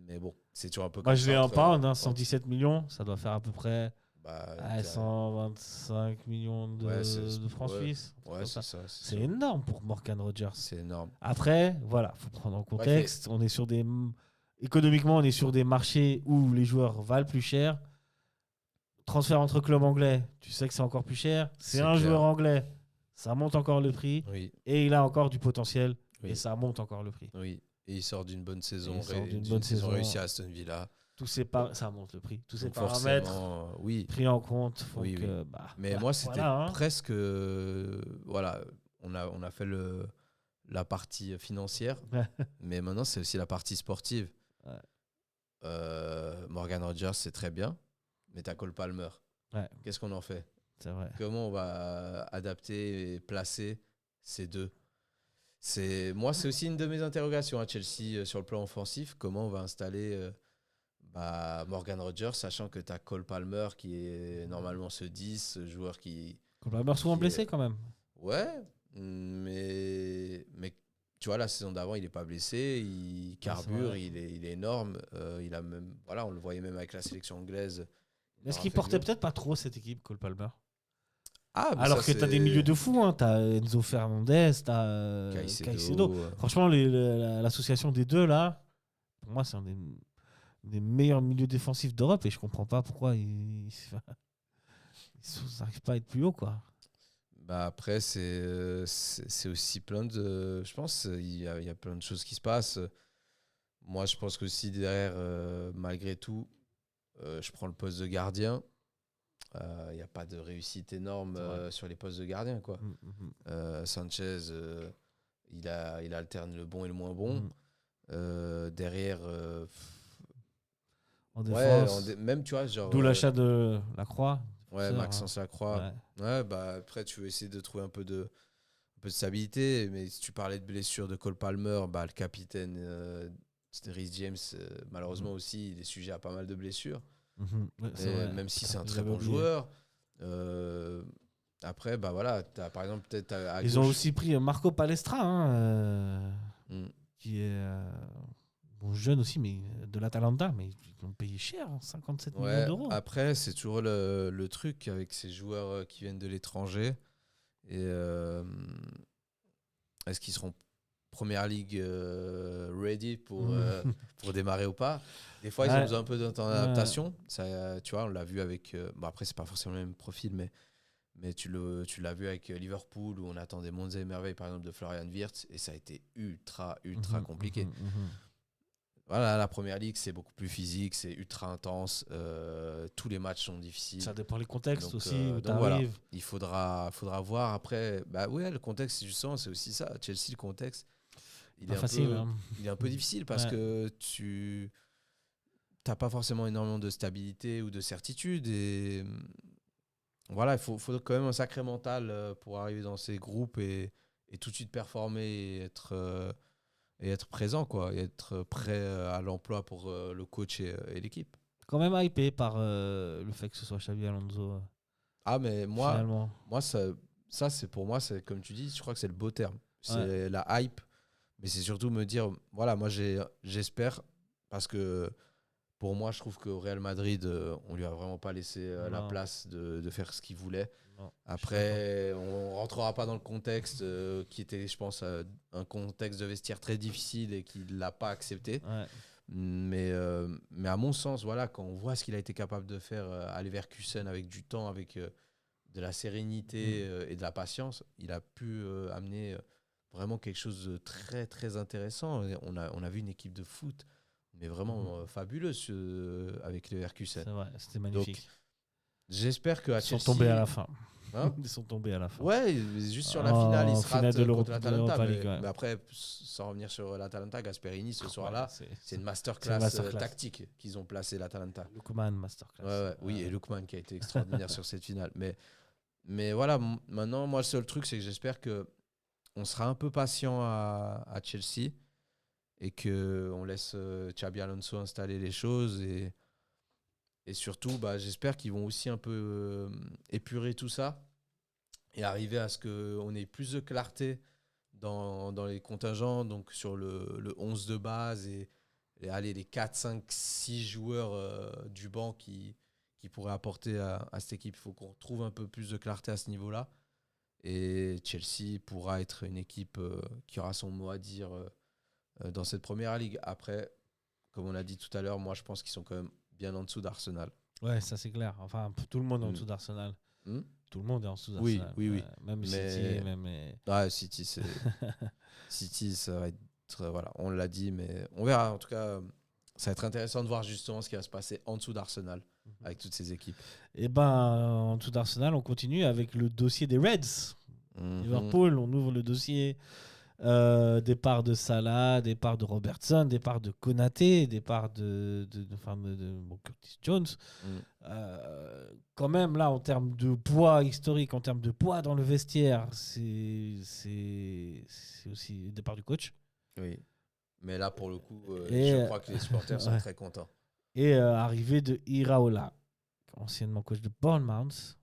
Mais bon, c'est toujours un peu comme ça. Je l'ai en pound, 117 millions, ça doit faire à peu près 125 millions de francs suisses. Ouais, c'est ça. C'est énorme pour Morgan Rogers. C'est énorme. Après, voilà, faut prendre en contexte. On est sur économiquement, on est sur des marchés où les joueurs valent plus cher. Transfert entre clubs anglais, tu sais que c'est encore plus cher. C'est un joueur anglais, ça monte encore le prix. Oui. Et il a encore du potentiel et ça monte encore le prix. Oui. Et il sort d'une bonne saison. D'une saison réussie à Aston Villa. Ça monte le prix. Tous ces paramètres pris en compte. Mais moi, c'était presque... voilà, on a fait la partie financière. Mais maintenant, c'est aussi la partie sportive. Morgan Rogers, c'est très bien. Mais t'as Cole Palmer. Qu'est-ce qu'on en fait ? C'est vrai. Comment on va adapter et placer ces deux ? Moi, c'est aussi une de mes interrogations à Chelsea sur le plan offensif. Comment on va installer Morgan Rogers, sachant que tu as Cole Palmer qui est normalement ce 10, ce joueur qui... Cole Palmer souvent blessé quand même. Ouais, mais tu vois, la saison d'avant, il n'est pas blessé, il carbure, il est énorme. Il a même, voilà, on le voyait même avec la sélection anglaise. Est-ce qu'il portait peut-être pas trop cette équipe, Cole Palmer? Alors que tu as des milieux de fous, hein. Tu as Enzo Fernandez, tu as Caicedo. Franchement, l'association des deux, là, pour moi, c'est un des meilleurs milieux défensifs d'Europe et je comprends pas pourquoi ils n'arrivent pas à être plus haut, quoi. Après, c'est aussi plein de... Je pense il y a plein de choses qui se passent. Moi, je pense que si derrière, malgré tout, je prends le poste de gardien, il n'y a pas de réussite énorme sur les postes de gardien, quoi. Sanchez, il alterne le bon et le moins bon. Derrière... en défense, même, tu vois, genre... D'où l'achat de Lacroix. Ouais, Maxence Lacroix. Ouais, après, tu veux essayer de trouver un peu de stabilité. Mais si tu parlais de blessure de Cole Palmer, le capitaine Reece James, malheureusement aussi, il est sujet à pas mal de blessures. Même si c'est un très bon joueur. Après, voilà, t'as, par exemple, peut-être à Ils gauche... ont aussi pris Marco Palestra, qui est jeune aussi, mais de l'Atalanta, mais ils l'ont payé cher, 57 millions d'euros. Après, c'est toujours le truc avec ces joueurs qui viennent de l'étranger. Et est-ce qu'ils seront Première Ligue ready pour démarrer ou pas? Des fois, ils ont besoin un peu de temps d'adaptation. Ça, tu vois, on l'a vu avec... après, c'est pas forcément le même profil, mais tu l'as vu avec Liverpool, où on attendait mondes et merveilles, par exemple, de Florian Wirtz, et ça a été ultra compliqué. Voilà, la Première Ligue, c'est beaucoup plus physique, c'est ultra intense. Tous les matchs sont difficiles. Ça dépend des contextes donc, aussi, où donc voilà, il faudra voir après. Le contexte, justement, c'est aussi ça. Chelsea, le contexte, il est un peu difficile parce que tu n'as pas forcément énormément de stabilité ou de certitude. Et voilà, il faut quand même un sacré mental pour arriver dans ces groupes et tout de suite performer et être présent, quoi, et être prêt à l'emploi pour le coach et l'équipe. Quand même hypé par le fait que ce soit Xabi Alonso. Mais moi ça c'est pour moi, c'est comme tu dis, je crois que c'est le beau terme. C'est la hype, mais c'est surtout me dire, voilà, moi j'espère, parce que pour moi, je trouve qu'au Real Madrid, on lui a vraiment pas laissé la place de faire ce qu'il voulait. Non, après, on rentrera pas dans le contexte qui était, je pense, un contexte de vestiaire très difficile et qu'il l'a pas accepté. Mais à mon sens, voilà, quand on voit ce qu'il a été capable de faire à Leverkusen avec du temps, avec de la sérénité et de la patience, il a pu amener vraiment quelque chose de très très intéressant. On a vu une équipe de foot, mais vraiment fabuleuse avec Leverkusen. C'est vrai, c'était magnifique. Donc, j'espère qu'à Chelsea... Ils sont tombés à la fin. Ils sont tombés à la fin. Ouais, juste sur la finale, ils se ratent contre l'Atalanta. Mais après, sans revenir sur l'Atalanta, Gasperini, ce soir-là, c'est une masterclass tactique qu'ils ont placé l'Atalanta. Lookman, masterclass. Oui, et Lookman qui a été extraordinaire sur cette finale. Mais voilà, maintenant, moi, le seul truc, c'est que j'espère qu'on sera un peu patient à Chelsea et qu'on laisse Xabi Alonso installer les choses. Et surtout, j'espère qu'ils vont aussi un peu épurer tout ça et arriver à ce qu'on ait plus de clarté dans les contingents, donc sur le 11 de base et les 4, 5, 6 joueurs du banc qui pourraient apporter à cette équipe. Il faut qu'on retrouve un peu plus de clarté à ce niveau-là. Et Chelsea pourra être une équipe qui aura son mot à dire dans cette première ligue. Après, comme on a dit tout à l'heure, moi je pense qu'ils sont quand même bien en dessous d'Arsenal. Ouais, ça c'est clair. Enfin, tout le monde est en dessous d'Arsenal. Tout le monde est en dessous d'Arsenal. Oui. Même City. City, City, ça va être... Voilà, on l'a dit, mais on verra. En tout cas, ça va être intéressant de voir justement ce qui va se passer en dessous d'Arsenal avec toutes ces équipes. Et en dessous d'Arsenal, on continue avec le dossier des Reds. Liverpool, on ouvre le dossier Départ de Salah, départ de Robertson, départ de Konaté, départ de Curtis Jones. Quand même, là, en termes de poids historique, en termes de poids dans le vestiaire, c'est aussi le départ du coach. Oui. Mais là, pour le coup, je crois que les supporters sont très contents. Et arrivée de Iraola, anciennement coach de Bournemouth.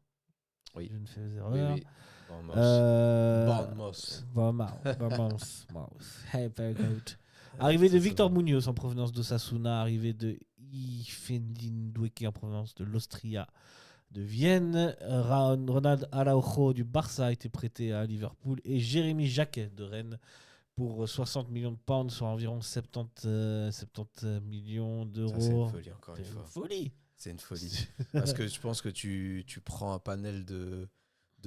Oui. Je ne fais erreur. Oui. Bournemouth. Hey, very good. Arrivée de Victor Munoz en provenance d'Osasuna. Arrivée de Ifeanyi Ndoueke en provenance de l'Austria de Vienne. Ronald Araujo du Barça a été prêté à Liverpool. Et Jérémy Jacquet de Rennes pour 60 millions de pounds, soit environ 70 millions d'euros. Ça, c'est une folie, encore une fois. Folie. C'est une folie. Parce que je pense que tu prends un panel de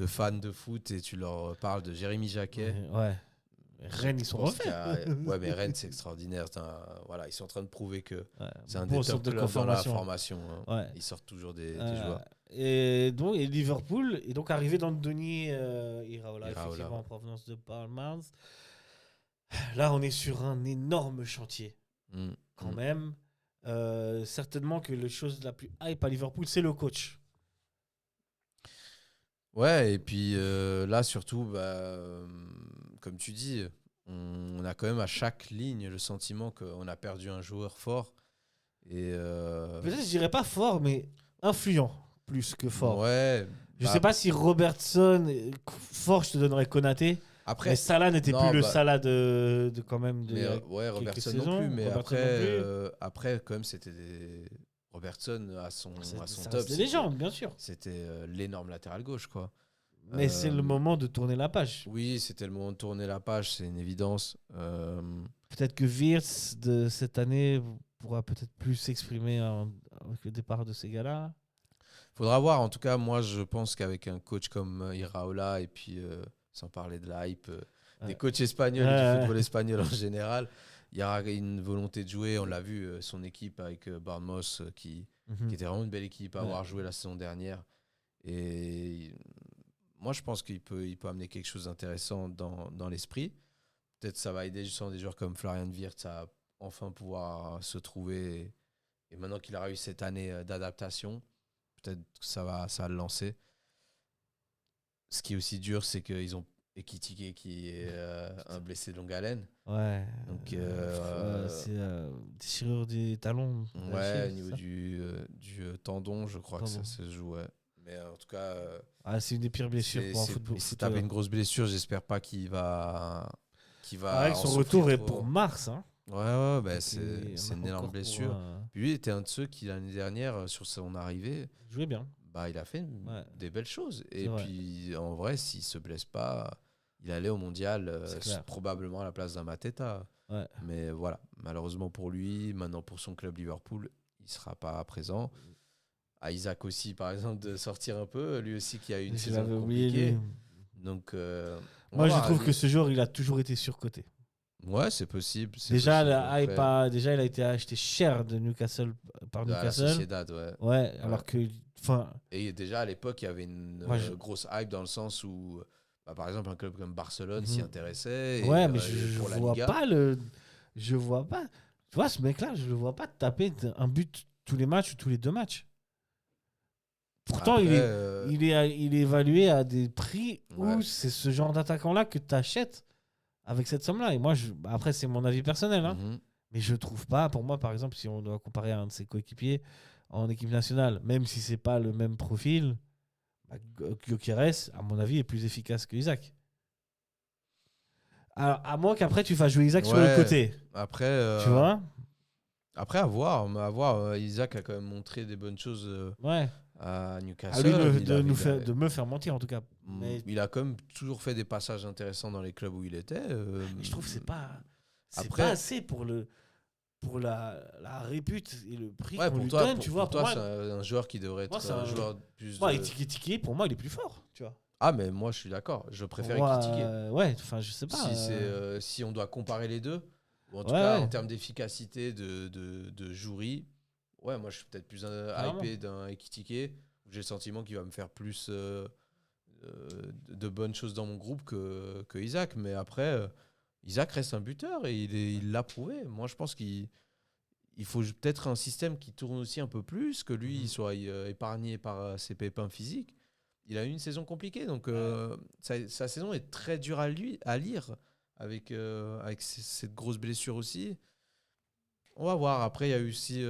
fans de foot et tu leur parles de Jérémy Jacquet. Ouais. Rennes, ils sont refaits. Ouais, mais Rennes, c'est extraordinaire. Voilà, ils sont en train de prouver que c'est un bon des top clubs dans la formation. Hein. Ouais. Ils sortent toujours des joueurs. Et Liverpool est donc arrivé dans le denier Iraola, effectivement, en provenance de Bournemouth. Là, on est sur un énorme chantier, quand même. Certainement que la chose la plus hype à Liverpool, c'est le coach. Ouais, et puis là, surtout, comme tu dis, on a quand même à chaque ligne le sentiment qu'on a perdu un joueur fort. Et peut-être, je dirais pas fort, mais influent plus que fort. Ouais. Je sais pas si Robertson, fort, je te donnerais Konaté. Après, mais Salah n'était plus le Salah de quand même de Robertson non plus, mais après quand même c'était Robertson à son top. C'était légende, bien sûr. C'était l'énorme latéral gauche, quoi. Mais c'est le moment de tourner la page. Oui, c'était le moment de tourner la page, c'est une évidence. Peut-être que Wirtz de cette année pourra peut-être plus s'exprimer avec le départ de ces gars-là. Faudra voir. En tout cas, moi, je pense qu'avec un coach comme Iraola et puis sans parler de la hype des coachs espagnols et du football espagnol en général, il y aura une volonté de jouer. On l'a vu, son équipe avec Bournemouth qui était vraiment une belle équipe à avoir joué la saison dernière. Et moi, je pense qu'il peut amener quelque chose d'intéressant dans l'esprit. Peut-être que ça va aider justement des joueurs comme Florian Wirtz à enfin pouvoir se trouver. Et maintenant qu'il a eu cette année d'adaptation, peut-être que ça va le lancer. Ce qui est aussi dur, c'est qu'ils ont Ekitike qui est un blessé de longue haleine. Ouais. Donc, c'est déchirure des talons. Ouais, au niveau du tendon, je crois que ça se joue. Ouais. Mais en tout cas. C'est une des pires blessures pour un football. Si tu avais une grosse blessure, j'espère pas qu'il va. Son retour est pour mars. Hein. Ouais, c'est une énorme blessure. Puis lui, il était un de ceux qui, l'année dernière, sur son arrivée, jouait bien. Il a fait des belles choses. Et puis, en vrai, s'il se blesse pas, il allait au mondial, probablement à la place d'un Mateta. Ouais. Mais voilà, malheureusement pour lui, maintenant pour son club Liverpool, il sera pas présent. À Isaac aussi, par exemple, de sortir un peu, lui aussi qui a eu une saison compliquée. Donc, moi, je trouve que ce joueur, il a toujours été surcoté. Ouais, c'est possible. Déjà, il a été acheté cher de Newcastle par Newcastle. La Sociedad, ouais. Alors que. Et déjà, à l'époque, il y avait une grosse hype dans le sens où, par exemple, un club comme Barcelone s'y intéressait. Ouais, mais je vois pas le. Je vois pas. Tu vois, ce mec-là, je le vois pas taper un but tous les matchs ou tous les 2 matchs. Pourtant, après, il est évalué à des prix où c'est ce genre d'attaquant-là que tu achètes avec cette somme-là. Et moi, après, c'est mon avis personnel. Hein. Mais je trouve pas, pour moi, par exemple, si on doit comparer à un de ses coéquipiers en équipe nationale, même si c'est pas le même profil, Gyökeres, à mon avis, est plus efficace que Isaac. Alors, à moins qu'après, tu fasses jouer Isaac sur le côté. Après, tu vois. Après, à voir. Isaac a quand même montré des bonnes choses à Newcastle. De me faire mentir, en tout cas. Mais il a quand même toujours fait des passages intéressants dans les clubs où il était. Je trouve que c'est pas assez pour la répute et le prix qu'on lui donne. Pour toi, c'est un joueur qui devrait être un joueur plus... Ekitike, pour moi, il est plus fort, tu vois. Ah, mais moi, je suis d'accord. Je préfère Ekitike. Ouais, enfin, je sais pas. Si on doit comparer les deux, ou en tout cas, en termes d'efficacité de jouerie, moi, je suis peut-être plus hypé d'un Ekitike. J'ai le sentiment qu'il va me faire plus de bonnes choses dans mon groupe que Isaac. Mais après, Isaac reste un buteur et il l'a prouvé. Moi, je pense qu'il faut peut-être un système qui tourne aussi un peu plus, que lui il soit épargné par ses pépins physiques. Il a eu une saison compliquée, donc sa saison est très dure à lire avec cette grosse blessure aussi. On va voir. Après, il y a eu aussi...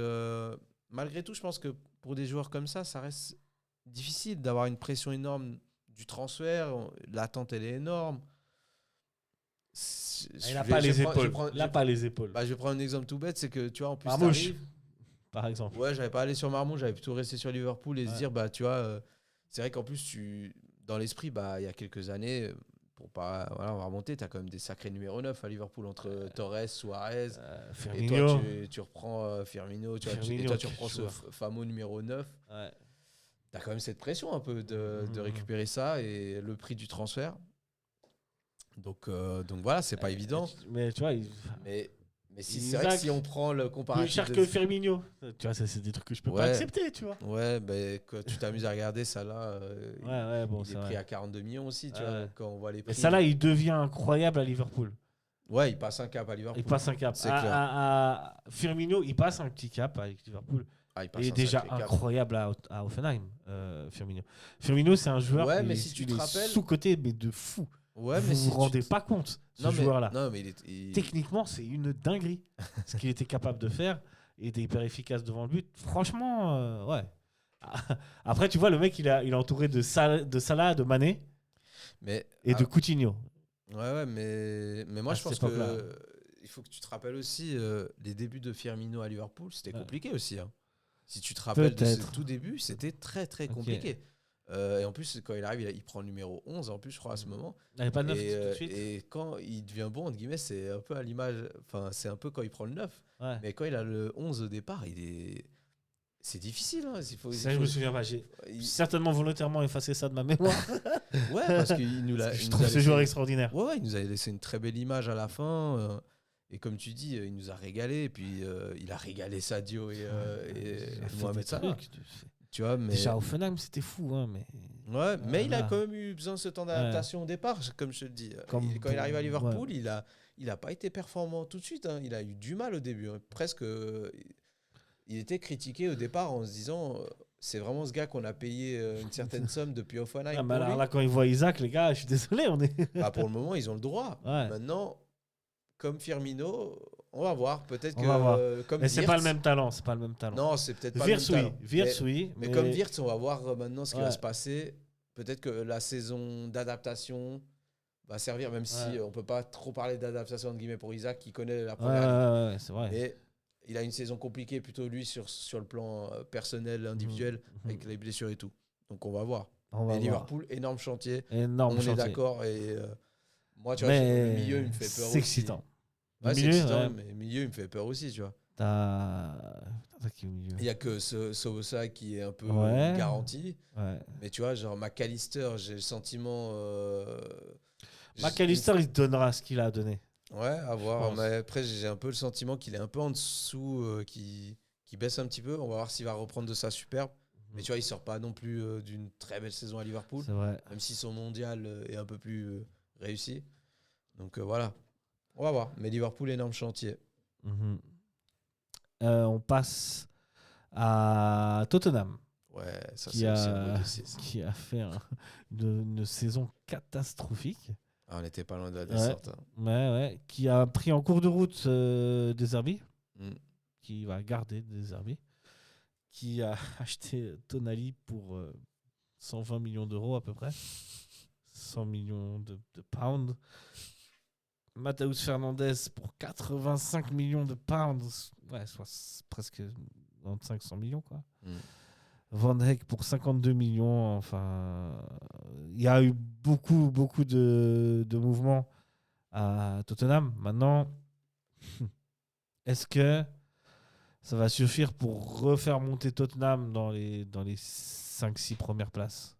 malgré tout, je pense que pour des joueurs comme ça reste difficile d'avoir une pression énorme du transfert. L'attente, elle est énorme. Il n'a pas les épaules. Il n'a pas les épaules. Je vais prendre un exemple tout bête, c'est que tu vois, en plus, Marmouche, par exemple. Ouais, j'avais pas allé sur Marmouche, j'avais plutôt resté sur Liverpool et se dire, tu vois, c'est vrai qu'en plus, dans l'esprit, il y a quelques années, pour pas, on va remonter, tu as quand même des sacrés numéro 9 à Liverpool entre Torres, Suarez, Firmino. Et toi, tu reprends Firmino, et toi, tu reprends ce fameux numéro 9. Ouais. Tu as quand même cette pression un peu de récupérer ça et le prix du transfert. Donc voilà, c'est pas évident. Mais tu vois, mais c'est vrai que si on prend le comparatif. Plus cher que Firmino. Tu vois, ça, c'est des trucs que je peux pas accepter, tu vois. Ouais, quand tu t'amuses à regarder ça là, il est pris à 42 millions aussi, tu vois, quand on voit les prix. Et ça là, il devient incroyable à Liverpool. Ouais, il passe un cap à Liverpool. Il passe un cap. À Firmino, il passe un petit cap avec Liverpool. Il est déjà incroyable à Hoffenheim, Firmino. Firmino, c'est un joueur mais si tu te rappelles, sous-côté, mais de fou. Ouais, vous vous rendez pas compte, ce joueur-là. Non, mais techniquement, c'est une dinguerie. Ce qu'il était capable de faire. Il était hyper efficace devant le but. Franchement, ouais. Après, tu vois, le mec, il est entouré de Salah, de Mané et de Coutinho. Ouais, mais moi, je pense il faut que tu te rappelles aussi les débuts de Firmino à Liverpool, c'était compliqué aussi. Hein. Si tu te rappelles de ce tout début, c'était très, très compliqué. Et en plus, quand il arrive, il prend le numéro 11, en plus, je crois, à ce moment. Il n'avait pas 9 tout de suite. Et quand il devient bon, entre guillemets, c'est un peu à l'image... Enfin, c'est un peu quand il prend le 9. Ouais. Mais quand il a le 11 au départ, c'est difficile. Hein. Je me souviens pas. J'ai certainement volontairement effacé ça de ma mémoire. Ouais, parce qu'il nous l'a... Je trouve ce joueur extraordinaire. Ouais, il nous a laissé une très belle image à la fin. Et comme tu dis, il nous a régalé. Et puis, il a régalé Sadio et Mohamed Salah. Tu vois, mais... Déjà, Hoffenheim, c'était fou. Hein, mais il a quand même eu besoin de ce temps d'adaptation au départ, comme je te le dis. Quand il arrive à Liverpool, il a pas été performant tout de suite. Hein. Il a eu du mal au début. Hein. Presque, il était critiqué au départ en se disant c'est vraiment ce gars qu'on a payé une certaine somme depuis Hoffenheim. Alors là, quand ils voient Isaac, les gars, je suis désolé. Pour le moment, ils ont le droit. Ouais. Maintenant, comme Firmino... On va voir, peut-être comme mais c'est pas le même talent, Non, c'est peut-être pas le même talent. Wirtz, oui. Mais comme Wirtz, on va voir maintenant ce qui va se passer. Peut-être que la saison d'adaptation va servir, même si on peut pas trop parler d'adaptation entre guillemets pour Isaac, qui connaît la première. Ouais, c'est vrai. Mais il a une saison compliquée plutôt lui sur le plan personnel, individuel, avec les blessures et tout. Donc on va voir. Liverpool, énorme chantier. On est d'accord. Et moi, tu vois, le milieu, il me fait peur aussi. C'est excitant. Ouais, c'est excitant, mais le milieu, il me fait peur aussi, tu vois. Il n'y a que Sobosa qui est un peu garanti. Ouais. Mais tu vois, genre McAllister, j'ai le sentiment... McAllister, il donnera ce qu'il a donné. Ouais, à voir. Mais après, j'ai un peu le sentiment qu'il est un peu en dessous, qui baisse un petit peu. On va voir s'il va reprendre de sa superbe. Mais tu vois, il ne sort pas non plus d'une très belle saison à Liverpool. C'est vrai. Même si son mondial est un peu plus réussi. Donc voilà. On va voir. Mais Liverpool, énorme chantier. On passe à Tottenham. Ouais, ça qui a fait une saison catastrophique. On n'était pas loin de la descente. Ouais. Qui a pris en cours de route des Herbies. Qui va garder des Herbies. Qui a acheté Tonali pour 120 millions d'euros à peu près. 100 millions de pounds. Matheus Fernandes pour 85 millions de pounds. Ouais, soit presque 25-100 millions, quoi. Van Dijk pour 52 millions. Enfin, il y a eu beaucoup de mouvements à Tottenham. Maintenant, est-ce que ça va suffire pour refaire monter Tottenham dans les 5-6 premières places?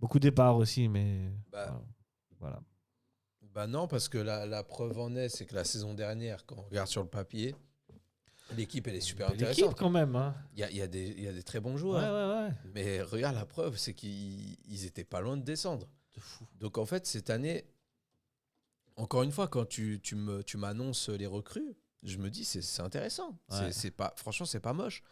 Beaucoup de départs aussi, mais voilà. Non, parce que la preuve en est, c'est que la saison dernière, quand on regarde sur le papier, l'équipe, elle est super intéressante. L'équipe, quand même. Hein. Il y a des très bons joueurs. Ouais. Mais regarde, la preuve, c'est qu'ils étaient pas loin de descendre. De fou. Donc, en fait, cette année, encore une fois, quand tu m'annonces les recrues, je me dis c'est intéressant. Ouais. Franchement, c'est pas moche.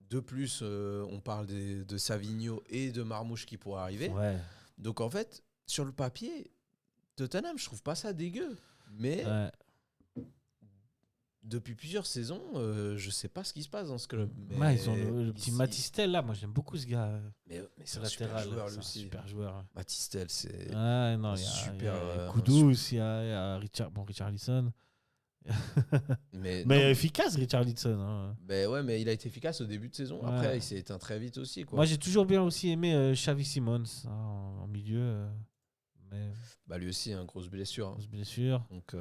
De plus, on parle de Savigno et de Marmouche qui pourraient arriver. Ouais. Donc en fait, sur le papier, Tottenham, je trouve pas ça dégueu. Mais depuis plusieurs saisons, je sais pas ce qui se passe dans ce club. Mais ils ont le petit Matistel là, moi j'aime beaucoup ce gars. Mais c'est un latéral, super joueur lui aussi. Super joueur. Matistel, c'est non, super. Il y a Kudus, il y a Richarlison. mais efficace Richarlison. Hein. Mais il a été efficace au début de saison. Ouais. Après, il s'est éteint très vite aussi. Quoi. Moi, j'ai toujours bien aussi aimé Xavi Simons en milieu. Mais... lui aussi, grosse blessure. Grosse blessure. Donc,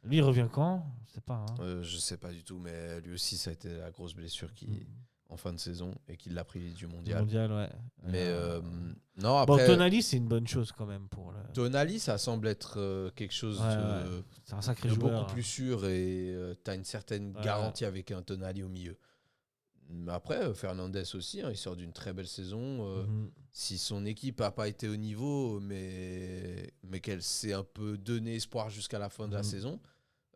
lui, il revient quand ? Je sais pas. Je sais pas du tout, mais lui aussi, ça a été la grosse blessure en fin de saison et qui l'a pris du mondial. Ouais. Mais non, après. Tonali, c'est une bonne chose quand même pour le. Tonali, ça semble être quelque chose c'est un sacré de joueur, beaucoup plus sûr et tu as une certaine garantie avec un Tonali au milieu. Mais après, Fernandes aussi, il sort d'une très belle saison. Si son équipe n'a pas été au niveau, mais qu'elle s'est un peu donné espoir jusqu'à la fin de la saison,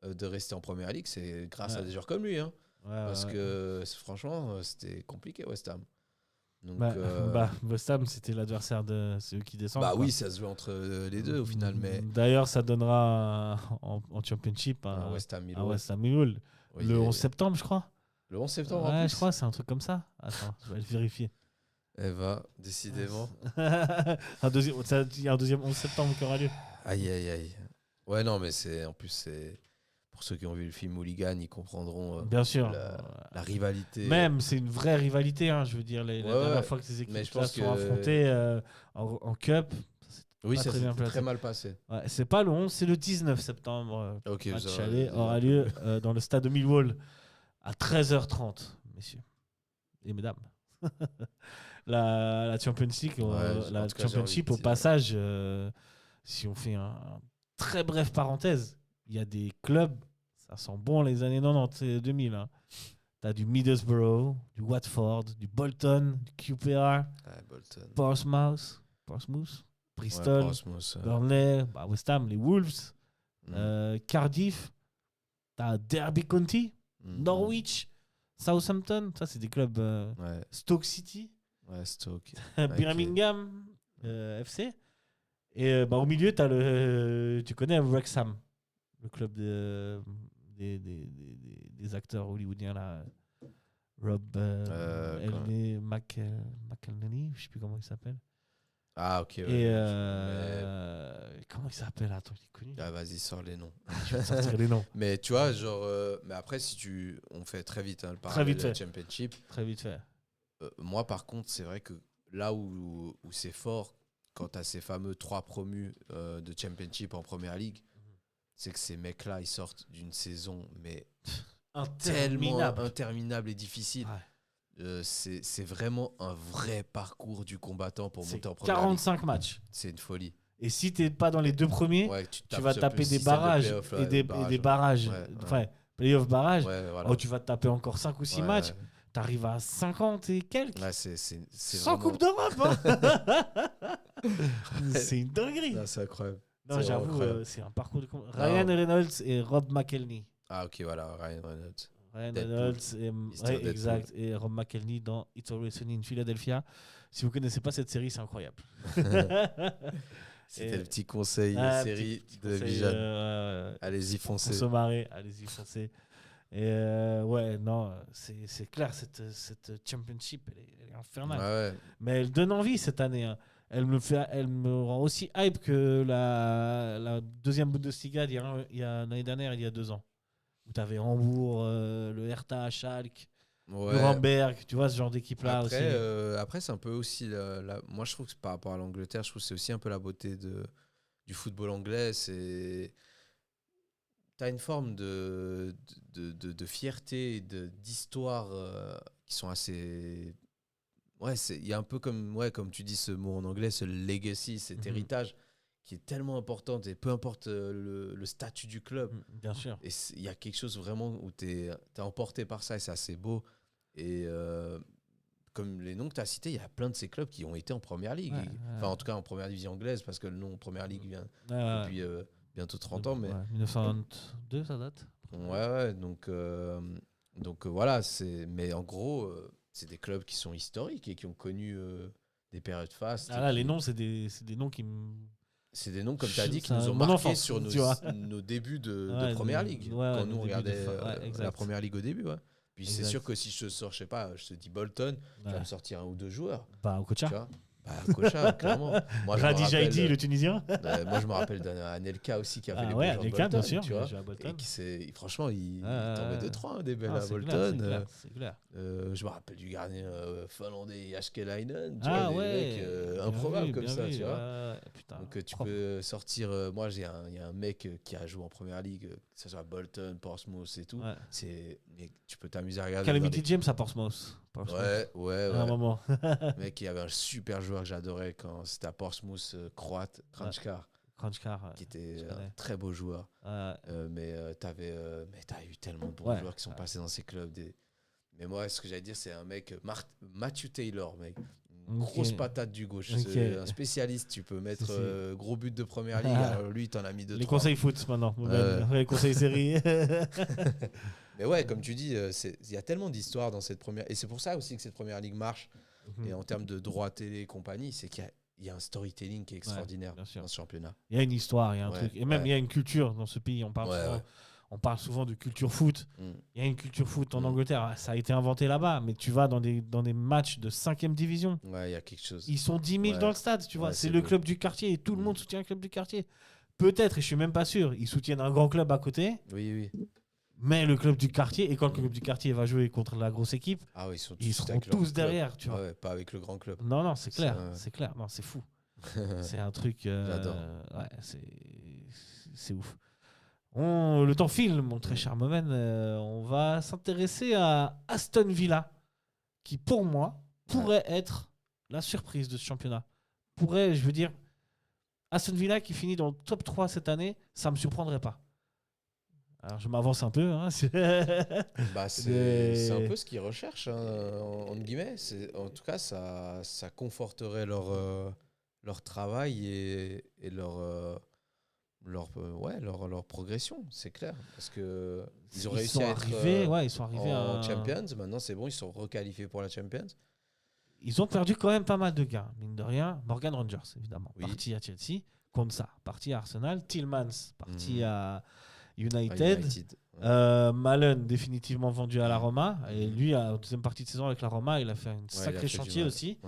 de rester en première ligue, c'est grâce à des joueurs comme lui. Hein. Parce que franchement, c'était compliqué West Ham. Donc, West Ham, c'était l'adversaire de ceux qui descendent. Oui, ça se joue entre les deux au final. Mais... D'ailleurs, ça donnera en Championship à West Ham Millwall. Le 11 septembre, je crois. Le 11 septembre en plus. Je crois, c'est un truc comme ça. Attends, je vais le vérifier. Décidément. Il y a un deuxième 11 septembre qui aura lieu. Aïe. Ouais, non, mais en plus, c'est... Pour ceux qui ont vu le film Hooligan, ils comprendront bien sûr. La rivalité. Même, c'est une vraie rivalité. Hein, je veux dire, la dernière fois que ces équipes sont affrontées en Cup, ça s'est très mal passé. Ouais, c'est pas le 11, c'est le 19 septembre. Match aller aura lieu dans le stade de Millwall à 13h30, messieurs et mesdames. la Championship, au passage, si on fait un très bref parenthèse, il y a des clubs, ça sent bon les années 90 et 2000. Hein. Tu as du Middlesbrough, du Watford, du Bolton, du QPR, Portsmouth, Bristol, Burnley, West Ham, les Wolves, Cardiff, tu as Derby County, Norwich, Southampton, ça c'est des clubs Stoke City, Birmingham FC. Et au milieu, tu as tu connais Wrexham, le club des acteurs hollywoodiens là. Rob McElhenney, je sais plus comment il s'appelle. Ah, ok. Et comment il s'appelle? Attends, il est connu. Vas-y, sors les noms. Je vais sortir les noms. Mais tu vois, mais après, on fait très vite le parallèle de la Championship. Très vite fait. Moi, par contre, c'est vrai que là où c'est fort, quand tu as ces fameux 3 promus de Championship en Première Ligue, c'est que ces mecs-là, ils sortent d'une saison mais tellement interminable et difficile. Ouais. C'est vraiment un vrai parcours du combattant pour monter en Première Ligue. 45 matchs. C'est une folie. Et si tu n'es pas dans les 2 premiers, tu vas taper des barrages et des barrages. Enfin, playoff barrage. Voilà. Tu vas te taper encore 5 ou 6 matchs. Ouais. Tu arrives à 50 et quelques. Ouais, c'est sans Coupe d'Europe. Hein. C'est une dinguerie. C'est incroyable. Non, j'avoue, c'est un parcours de... Ryan Reynolds et Rob McElhenney. Ah, ok, voilà, Ryan Reynolds. Exact. Et Rob McElhenney dans It's Always Sunny in Philadelphia. Si vous ne connaissez pas cette série, c'est incroyable. C'était le petit conseil série de Vijan. Allez-y, foncez. Allez-y, foncez. Et c'est clair, cette Championship, elle est infernale. Ouais. Mais elle donne envie cette année. Hein. Elle me rend aussi hype que la deuxième Bundesliga l'année dernière, il y a 2 ans. Où tu avais Hambourg, le Hertha, Schalke, Nuremberg, tu vois, ce genre d'équipe-là aussi. Après, c'est un peu aussi... moi, je trouve que par rapport à l'Angleterre, je trouve que c'est aussi un peu la beauté du football anglais. Tu as une forme de fierté, d'histoire qui sont assez... Ouais, il y a un peu comme tu dis ce mot en anglais, ce legacy, cet héritage qui est tellement important, et peu importe le statut du club. Bien sûr. Et il y a quelque chose vraiment où tu es emporté par ça et c'est assez beau. Et comme les noms que tu as cités, il y a plein de ces clubs qui ont été en Première Ligue. En tout cas, en Première Division anglaise, parce que le nom Première Ligue vient depuis bientôt 30 ans. Mais... 1922, ça date. Ouais, donc voilà. Mais en gros, c'est des clubs qui sont historiques et qui ont connu des périodes fastes. Ah là, les noms, c'est des noms qui C'est des noms, comme tu as dit, qui nous ont marqué sur nos débuts de Première Ligue. Quand nous, on regardait la Première Ligue au début. Ouais. Puis c'est sûr que si je te sors, je sais pas, je te dis Bolton, tu vas me sortir 1 ou 2 joueurs. Okocha. Okocha, clairement. Radi Jaidi, le Tunisien. Moi, je me rappelle d'Anelka aussi qui a fait les bons joueurs de Bolton, bien sûr, tu vois. Et franchement, il tombait 2-3 des belles à Bolton. C'est clair. Je me rappelle du gardien finlandais Jääskeläinen, tu vois, des mecs improbables comme ça, tu vois. Donc tu peux sortir. Moi, il y a un mec qui a joué en Première Ligue, que ce soit Bolton, Portsmouth et tout. Mais tu peux t'amuser à regarder. Calamity James à Portsmouth. Ouais. À un moment. Mec, il y avait un super joueur que j'adorais quand c'était à Portsmouth, croate, Kranjčar, qui était un très beau joueur. Mais t'as eu tellement de bons joueurs qui sont passés dans ces clubs. Mais moi, ce que j'allais dire, c'est un mec, Matthew Taylor, mec. Une grosse patate du gauche. C'est un spécialiste. Tu peux mettre gros but de Première Ligue. Alors lui, t'en as mis 2-3. Les conseils foot maintenant. Les conseils série. Mais ouais, comme tu dis, il y a tellement d'histoires dans cette première. Et c'est pour ça aussi que cette Première Ligue marche. Et en termes de droits télé et compagnie, c'est qu'il y a un storytelling qui est extraordinaire dans ce championnat. Il y a une histoire, il y a un truc. Et même, il y a une culture dans ce pays. On parle souvent de culture foot. Il y a une culture foot en Angleterre. Ça a été inventé là-bas. Mais tu vas dans des matchs de 5e division. Ouais, il y a quelque chose. Ils sont 10 000 dans le stade, tu vois. C'est le club du quartier. Et tout le monde soutient le club du quartier. Peut-être, et je suis même pas sûr, ils soutiennent un grand club à côté. Oui. Mais le club du quartier, et quand le club du quartier va jouer contre la grosse équipe, ils seront tous derrière, tu vois. Ouais, pas avec le grand club. Non, c'est clair, c'est clair. Non, c'est fou. C'est un truc. J'adore. Ouais, c'est ouf. Le temps file, mon très cher Momen. On va s'intéresser à Aston Villa, qui pour moi pourrait être la surprise de ce championnat. Je veux dire, Aston Villa qui finit dans le top 3 cette année, ça me surprendrait pas. Alors je m'avance un peu. Hein. C'est un peu ce qu'ils recherchent, entre guillemets. En tout cas, ça conforterait leur travail et leur progression, c'est clair. Parce qu'ils ont réussi à être ils sont arrivés en Champions. Maintenant, c'est bon, ils sont requalifiés pour la Champions. Ils ont perdu quand même pas mal de gars, mine de rien. Morgan Rogers, évidemment, parti à Chelsea. Konsa, parti à Arsenal. Tillmans, parti à United. Malen, définitivement vendu à la Roma. Et lui, en deuxième partie de saison avec la Roma, il a fait un sacré chantier aussi.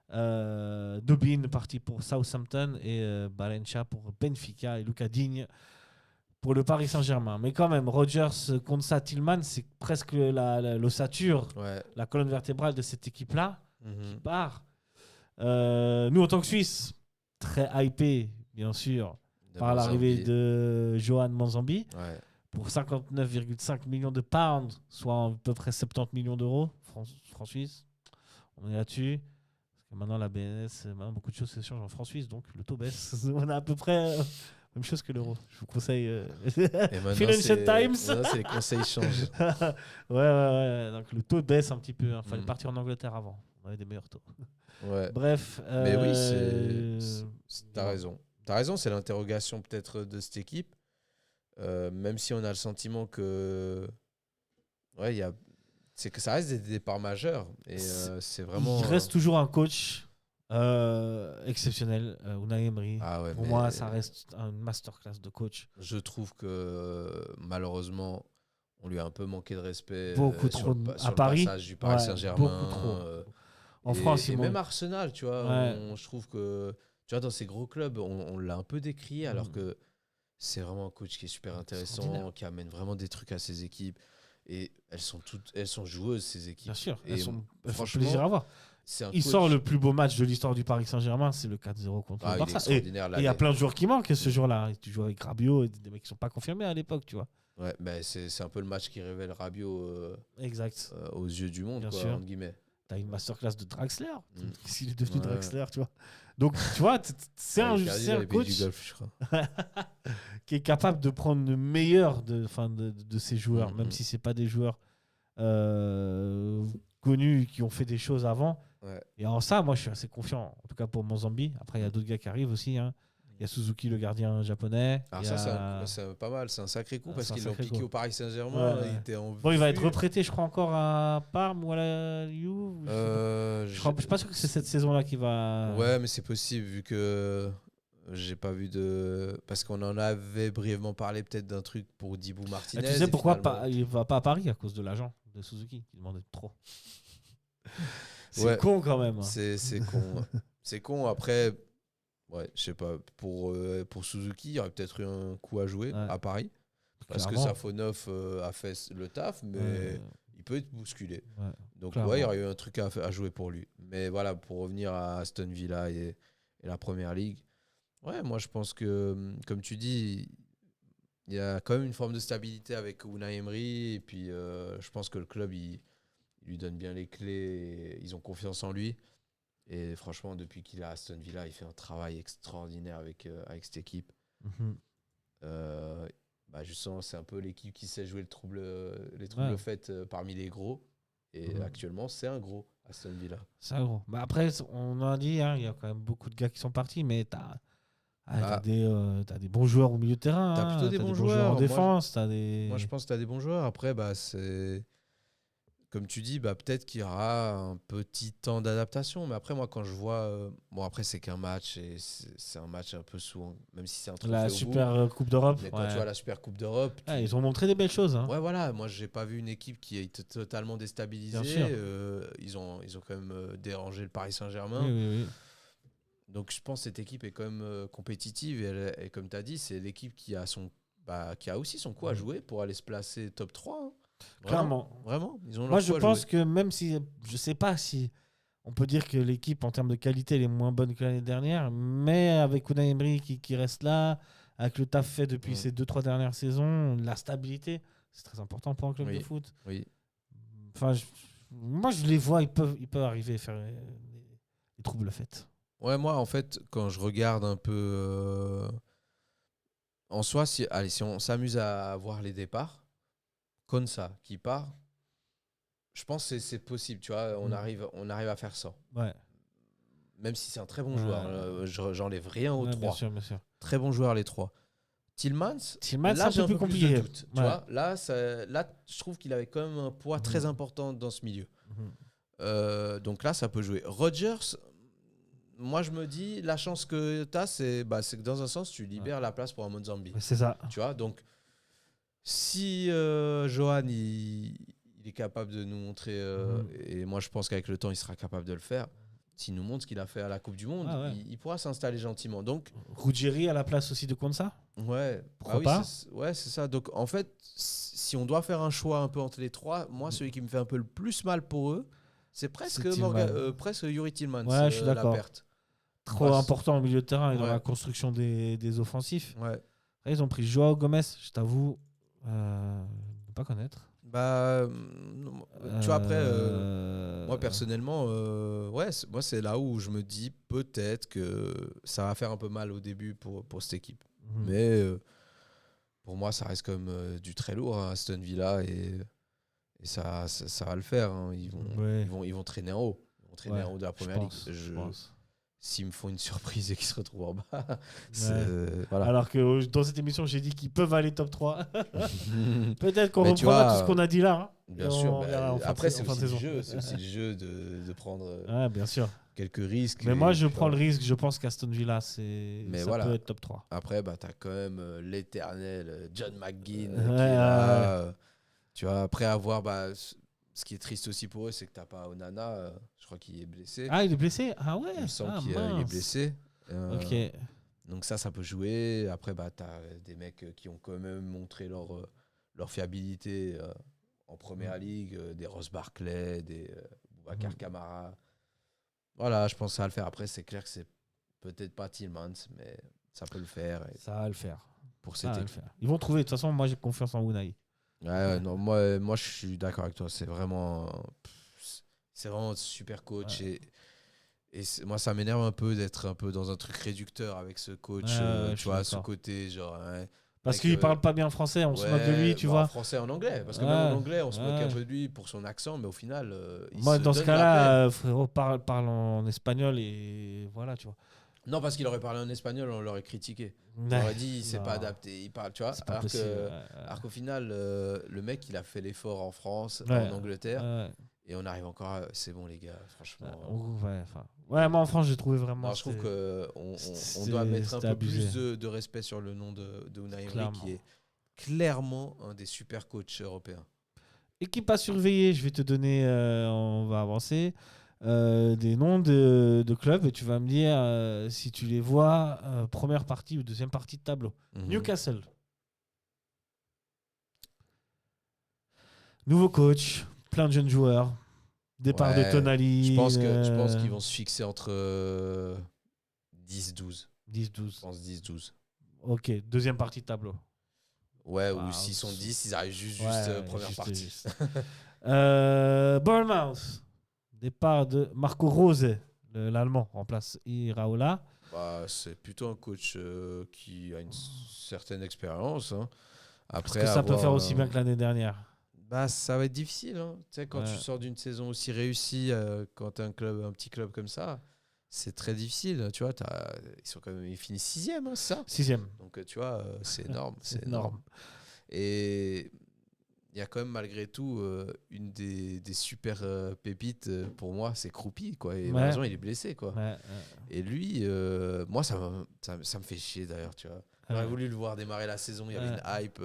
Dobin, parti pour Southampton. Et Balencha pour Benfica. Et Luca Digne pour le Paris Saint-Germain. Mais quand même, Rogers, Konsa, Tillmans, c'est presque l'ossature, la colonne vertébrale de cette équipe-là qui part. Nous, en tant que Suisse, très hypé, bien sûr, par l'arrivée de Johan Manzambi pour 59,5 millions de pounds, soit à peu près 70 millions d'euros, francs-suisses. On est là-dessus. Parce que maintenant, la BNS, beaucoup de choses s'échangent en francs-suisses, donc le taux baisse. On a à peu près même chose que l'euro. Je vous conseille Financial Times. C'est les conseils changent. Ouais. Donc le taux baisse un petit peu. Il fallait partir en Angleterre avant. On avait des meilleurs taux. Bref. Mais oui, t'as raison. T'as raison, c'est l'interrogation peut-être de cette équipe. Même si on a le sentiment que c'est que ça reste des départs majeurs. Et c'est vraiment. Il reste toujours un coach exceptionnel, Unai Emery. Pour moi, ça reste une masterclass de coach. Je trouve que malheureusement, on lui a un peu manqué de respect sur le Paris. passage du Paris Saint-Germain. Beaucoup trop. En France, et même Arsenal, tu vois, je trouve que tu vois, dans ces gros clubs, on l'a un peu décrié, alors que c'est vraiment un coach qui est super intéressant, qui amène vraiment des trucs à ses équipes. Et elles sont joueuses, ces équipes. Bien sûr, et elles font plaisir à voir. Il sort le plus beau match de l'histoire du Paris Saint-Germain, c'est le 4-0 contre le Barça. Et il y a plein de joueurs qui manquent ce jour-là. Tu joues avec Rabiot, des mecs qui ne sont pas confirmés à l'époque, tu vois. Ouais, c'est un peu le match qui révèle Rabiot exact. Aux yeux du monde, quoi, entre guillemets. T'as une masterclass de Draxler. S'il est devenu Draxler, tu vois. Donc, tu vois, c'est un coach du golf, je crois. qui est capable de prendre le meilleur de ses joueurs, même si ce n'est pas des joueurs connus qui ont fait des choses avant. Et en ça, moi, je suis assez confiant. En tout cas, pour Manzambi. Après, il y a d'autres gars qui arrivent aussi. Hein. Il y a Suzuki, le gardien japonais. Alors c'est pas mal, c'est un sacré coup parce qu'ils l'ont piqué au Paris Saint-Germain. Ouais. Il était en bon, il va être reprêté, je crois, encore à Parme ou à la Juve. Je suis pas sûr que c'est cette saison-là qui va... Ouais, mais c'est possible vu que j'ai pas vu de... Parce qu'on en avait brièvement parlé peut-être d'un truc pour Dibou Martinez. Tu sais pourquoi il va pas à Paris à cause de l'agent de Suzuki qui demandait trop. C'est con quand même. C'est con. C'est con. Après... Ouais, je sais pas. Pour Suzuki, il y aurait peut-être eu un coup à jouer à Paris. Parce que Safonov a fait le taf, mais il peut être bousculé. Ouais, donc, il y aurait eu un truc à jouer pour lui. Mais voilà, pour revenir à Aston Villa et la Première Ligue, ouais, moi, je pense que, comme tu dis, il y a quand même une forme de stabilité avec Unai Emery. Et puis, je pense que le club, il lui donne bien les clés. Et ils ont confiance en lui. Et franchement, depuis qu'il est à Aston Villa, il fait un travail extraordinaire avec cette équipe. Justement, c'est un peu l'équipe qui sait jouer les troubles faits parmi les gros. Et actuellement, c'est un gros, Aston Villa. C'est un gros. Après, on a dit, il y a quand même beaucoup de gars qui sont partis, mais t'as des bons joueurs au milieu de terrain. T'as plutôt des bons joueurs en défense. Moi, je pense que t'as des bons joueurs. Après, c'est... Comme tu dis, peut-être qu'il y aura un petit temps d'adaptation. Mais après, moi, quand je vois... après, c'est qu'un match. Et c'est un match un peu sous... Même si c'est un trophée la Super Coupe d'Europe. Mais quand tu vois la Super Coupe d'Europe... Ils ont montré des belles choses. Ouais, voilà. Moi, j'ai pas vu une équipe qui a été totalement déstabilisée. Ils ont quand même dérangé le Paris Saint-Germain. Oui. Donc, je pense que cette équipe est quand même compétitive. Et comme tu as dit, c'est l'équipe qui a aussi son coup à jouer pour aller se placer top 3. Hein. Clairement. Vraiment. Moi, je pense que même si... Je sais pas si on peut dire que l'équipe, en termes de qualité, elle est moins bonne que l'année dernière. Mais avec Unai Emery qui reste là, avec le taf fait depuis ces 2-3 dernières saisons, la stabilité, c'est très important pour un club de foot. Oui. Enfin, moi, je les vois, ils peuvent arriver à faire les troubles faits. Ouais, moi, en fait, quand je regarde un peu... En soi, si on s'amuse à voir les départs, Konsa qui part, je pense que c'est possible, tu vois, on arrive à faire ça. Ouais. Même si c'est un très bon joueur, j'enlève rien aux trois. Bien sûr. Très bon joueur les trois. Tillmans, là j'ai un peu plus compliqué. De doute, tu vois, là, je trouve qu'il avait quand même un poids très important dans ce milieu. Donc là, ça peut jouer. Rodgers, moi je me dis, la chance que tu as, c'est que dans un sens, tu libères la place pour un Mozambique. C'est ça. Tu vois, donc si Johan il est capable de nous montrer, et moi je pense qu'avec le temps il sera capable de le faire, s'il nous montre ce qu'il a fait à la Coupe du Monde, il pourra s'installer gentiment. Donc Ruggieri à la place aussi de Konsa. Ouais, pourquoi pas. C'est ça. Donc en fait, si on doit faire un choix un peu entre les trois, moi celui qui me fait un peu le plus mal pour eux, c'est presque Youri Tillmans. Ouais, je suis d'accord. La perte. Trop important au milieu de terrain et dans la construction des offensifs. Ouais. Après, ils ont pris Joao Gomes, je t'avoue, ne pas connaître. Tu vois, après, moi personnellement, moi c'est là où je me dis peut-être que ça va faire un peu mal au début pour cette équipe. Mais pour moi, ça reste comme du très lourd, hein, Aston Villa, et ça va le faire. Hein. Ils vont traîner en haut. Ils vont traîner en haut de la Première Ligue. Je pense. S'ils me font une surprise et qu'ils se retrouvent en bas, voilà. Alors que dans cette émission, j'ai dit qu'ils peuvent aller top 3. Peut-être qu'on reprendra tout ce qu'on a dit là. Hein, bien sûr. Après, c'est aussi le jeu. C'est aussi le jeu de prendre bien sûr. quelques risques. Mais moi, je prends le risque. Je pense qu'Aston Villa, ça peut être top 3. Après, tu as quand même l'éternel John McGinn qui est là. Tu vois, après avoir... ce qui est triste aussi pour eux, c'est que tu n'as pas Onana. Je crois qu'il est blessé. Ah, il est blessé? Ah ouais. Il me semble qu'il est blessé. Ok. Donc ça peut jouer. Après, tu as des mecs qui ont quand même montré leur fiabilité en Première Ligue. Des Ross Barkley, des Boubacar Kamara. Voilà, je pense que ça va le faire. Après, c'est clair que c'est peut-être pas Tillmans, mais ça peut le faire. Ça va le faire. Pour cette équipe. Ils vont trouver. De toute façon, moi, j'ai confiance en Unai. Non, moi, je suis d'accord avec toi. C'est vraiment un super coach. Et moi, ça m'énerve un peu d'être un peu dans un truc réducteur avec ce coach. Tu vois, ce côté genre... parce qu'il parle pas bien français, on se moque de lui, tu vois. En français, en anglais. Parce que même en anglais, on se moque un peu de lui pour son accent, mais au final, moi, dans ce cas-là, frérot, parle en espagnol et voilà, tu vois. Non, parce qu'il aurait parlé en espagnol, on l'aurait critiqué. On aurait dit, il s'est pas adapté, il parle, tu vois. Alors qu'au final, le mec, il a fait l'effort en France, en Angleterre. Et on arrive encore c'est bon, les gars, franchement. Moi en France, j'ai trouvé vraiment. Non, je trouve qu'on doit mettre un peu plus de respect sur le nom de Unai Emery, qui est clairement un des super coachs européens. Équipe à surveiller, je vais te donner, on va avancer, des noms de clubs et tu vas me dire si tu les vois première partie ou deuxième partie de tableau. Newcastle. Nouveau coach, plein de jeunes joueurs. Départ de Tonali. Je pense qu'ils vont se fixer entre 10-12. 10-12. Je pense 10-12. Ok, deuxième partie de tableau. Ouais, ou s'ils sont 10, ils arrivent juste première partie. Bournemouth. Départ de Marco Rose, l'Allemand, remplace Iraola. C'est plutôt un coach qui a une certaine expérience. Hein. Après, est-ce que ça peut faire aussi bien que l'année dernière? Ça va être difficile. Hein. Tu sais, quand tu sors d'une saison aussi réussie, quand tu as un petit club comme ça, c'est très difficile. Tu vois, ils finissent 6e, hein, c'est ça? 6e. Donc, tu vois, c'est énorme. C'est énorme. Et il y a quand même, malgré tout, une des super pépites pour moi, c'est Kroupi, quoi. Et malheureusement, il est blessé, quoi. Et lui, moi, ça me fait chier, d'ailleurs, tu vois. J'aurais voulu le voir démarrer la saison. Il y avait une hype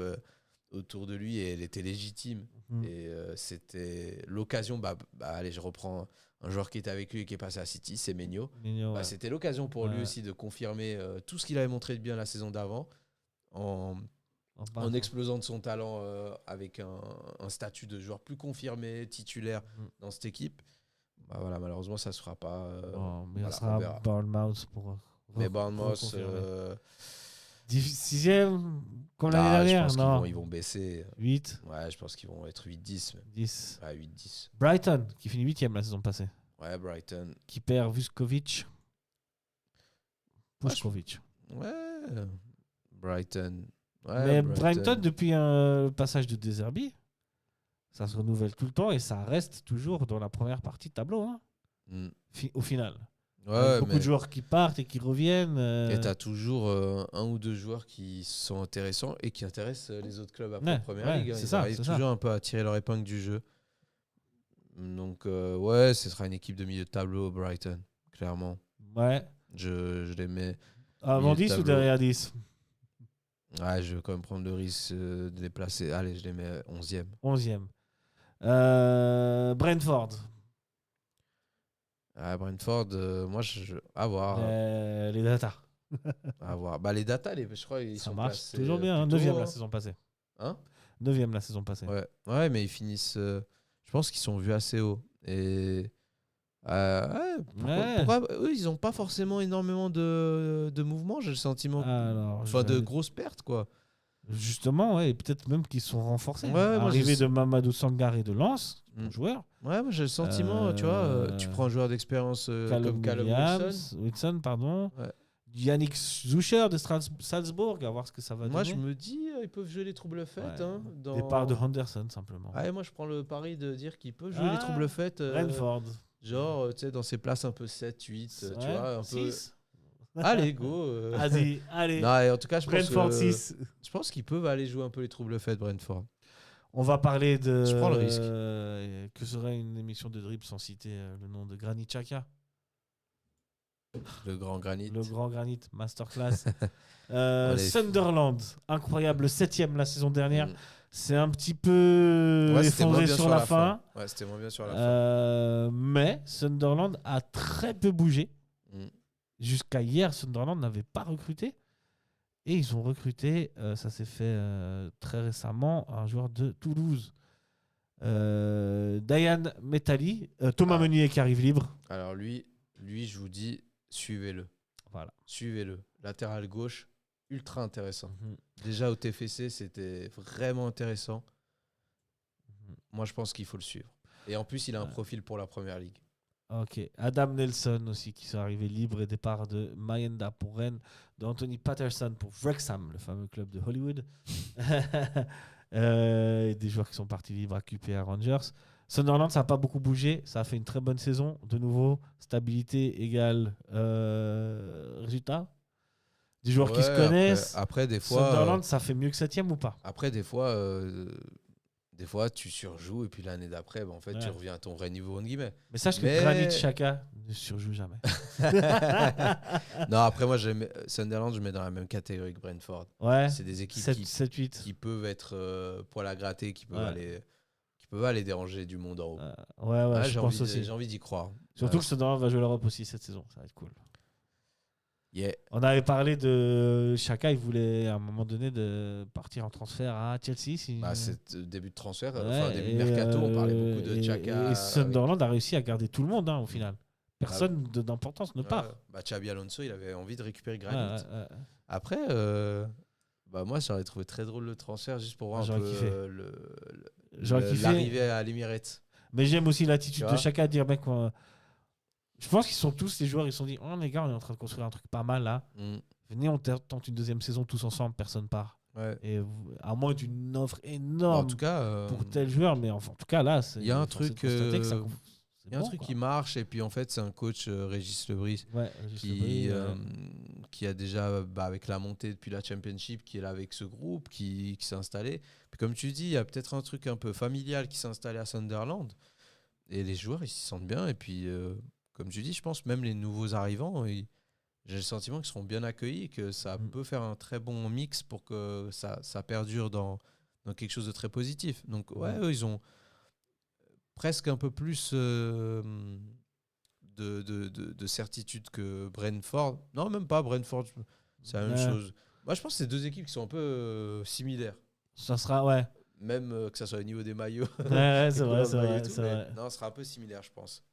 autour de lui et elle était légitime. Et c'était l'occasion. Allez, je reprends un joueur qui était avec lui et qui est passé à City, c'est Menyo. C'était l'occasion pour lui aussi de confirmer tout ce qu'il avait montré de bien la saison d'avant en explosant de son talent avec un statut de joueur plus confirmé, titulaire dans cette équipe. Voilà, malheureusement, ça ne se fera pas. Mais ça sera Bournemouth pour. Mais Bournemouth. 6e comme l'année dernière, je pense qu'ils vont baisser. 8. Ouais, je pense qu'ils vont être 8-10. 10. Ouais, 8-10. Brighton, qui finit 8e la saison passée. Ouais, Brighton. Qui perd Vuskovic. Vuskovic. Ouais, Brighton. Ouais, mais Brighton, depuis le passage de De Zerbi, ça se renouvelle tout le temps et ça reste toujours dans la première partie de tableau. Hein, au final. Ouais, beaucoup de joueurs qui partent et qui reviennent. Et tu as toujours un ou deux joueurs qui sont intéressants et qui intéressent les autres clubs après Première Ligue. Ils arrivent toujours un peu à tirer leur épingle du jeu. Donc, ce sera une équipe de milieu de tableau, Brighton, clairement. Ouais. Je les mets. Avant 10 ou derrière 10? Ouais, je vais quand même prendre le risque de les placer. Allez, je les mets 11e. 11e. Brentford. Brentford, moi, à voir. Les datas. À voir. Les datas, je crois, ils sont placés. Toujours bien. 9e la saison passée. Hein? 9e la saison passée. Ouais, mais ils finissent. Je pense qu'ils sont vus assez haut. Et. Pourquoi eux, ils n'ont pas forcément énormément de mouvements, j'ai le sentiment. De grosses pertes, quoi. Justement, et peut-être même qu'ils sont renforcés. Arrivée de Mamadou Sangaré de Lens, joueur. Ouais, moi j'ai le sentiment, tu vois, tu prends un joueur d'expérience comme Callum Wilson, pardon. Yannick Zucher de Salzbourg, à voir ce que ça va donner. Moi je me dis, ils peuvent jouer les troubles faits. Départ de Henderson, simplement. Moi je prends le pari de dire qu'ils peuvent jouer les troubles faits. Brentford. Genre, tu sais, dans ces places un peu 7, 8, tu vois, un 6. peu. Allez, go. Allez. Non, en tout cas, Brentford 6. Je pense qu'ils peuvent aller jouer un peu les troubles faits, Brentford. On va parler de. Je prends le risque. Que serait une émission de dribble sans citer le nom de Granit Xhaka. Le grand granit. Le grand granit, masterclass. Sunderland, incroyable, 7e la saison dernière. C'est un petit peu effondré sur la fin. Ouais, c'était moins bien sur la fin. Mais Sunderland a très peu bougé. Jusqu'à hier, Sunderland n'avait pas recruté. Et ils ont recruté, ça s'est fait très récemment, un joueur de Toulouse. Dayan Metali, Thomas Meunier qui arrive libre. Alors lui, je vous dis, suivez-le. Voilà. Suivez-le. Latéral gauche, ultra intéressant. Déjà au TFC, c'était vraiment intéressant. Moi, je pense qu'il faut le suivre. Et en plus, il a un profil pour la Première Ligue. Ok. Adam Nelson aussi, qui sont arrivés libres, et départ de Mayenda pour Rennes, d'Anthony Patterson pour Wrexham, le fameux club de Hollywood. Des joueurs qui sont partis libres à QPR Rangers. Sunderland, ça n'a pas beaucoup bougé. Ça a fait une très bonne saison. De nouveau, stabilité égale résultat. Des joueurs qui se connaissent. Après, des fois. Sunderland, ça fait mieux que 7e ou pas? Après, des fois, tu surjoues et puis l'année d'après, en fait, tu reviens à ton vrai niveau, entre guillemets. Mais sache que Granit Xhaka ne surjoue jamais. Non, après, moi, Sunderland, je mets dans la même catégorie que Brentford. Ouais. C'est des équipes 7-8. qui peuvent être poil à gratter, qui peuvent aller déranger du monde en haut. Ouais, je pense aussi. J'ai envie d'y croire. Surtout que Sunderland va jouer l'Europe aussi cette saison. Ça va être cool. Yeah. On avait parlé de Xhaka, il voulait à un moment donné de partir en transfert à Chelsea. C'est début de transfert, début de mercato, on parlait beaucoup de Xhaka. Et Sunderland a réussi à garder tout le monde au final. Personne d'importance ne part. Xabi Alonso, il avait envie de récupérer Granit. Après, moi j'aurais trouvé très drôle le transfert juste pour voir un peu l'arrivée à l'Emirates. Mais j'aime aussi l'attitude de Xhaka à dire mec, je pense qu'ils sont tous, les joueurs, ils se sont dit oh les gars, on est en train de construire un truc pas mal là. Venez, on tente une deuxième saison tous ensemble, personne part. Ouais. Et à moins d'une offre énorme en tout cas, pour tel joueur, mais en tout cas là, il y a un truc qui marche, et puis en fait c'est un coach Régis Lebris qui a déjà avec la montée depuis la Championship, qui est là avec ce groupe, qui s'est installé. Puis comme tu dis, il y a peut-être un truc un peu familial qui s'est installé à Sunderland, et les joueurs ils s'y sentent bien, et puis comme tu dis, je pense même les nouveaux arrivants, j'ai le sentiment qu'ils seront bien accueillis, que ça peut faire un très bon mix pour que ça perdure dans quelque chose de très positif. Donc eux, ils ont presque un peu plus de certitude que Brentford. Non, même pas Brentford, c'est la même chose. Moi, je pense que c'est deux équipes qui sont un peu similaires. Ça sera, même que ça soit au niveau des maillots. Ouais, c'est vrai. Non, ce sera un peu similaire, je pense.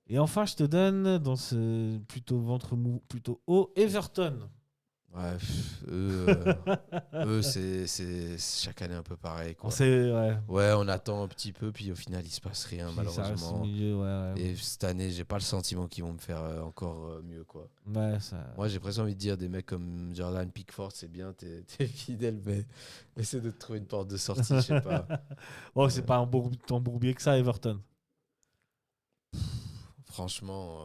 Et enfin, je te donne, dans ce plutôt ventre mou, plutôt haut, Everton. Ouais, c'est chaque année un peu pareil, quoi. On attend un petit peu, puis au final, il se passe rien, puis malheureusement. Et cette année, j'ai pas le sentiment qu'ils vont me faire encore mieux, quoi. Moi, j'ai presque envie de dire des mecs comme Jordan Pickford, c'est bien, t'es fidèle, mais essaie de te trouver une porte de sortie, je sais pas. C'est pas un bourbier que ça, Everton. Franchement,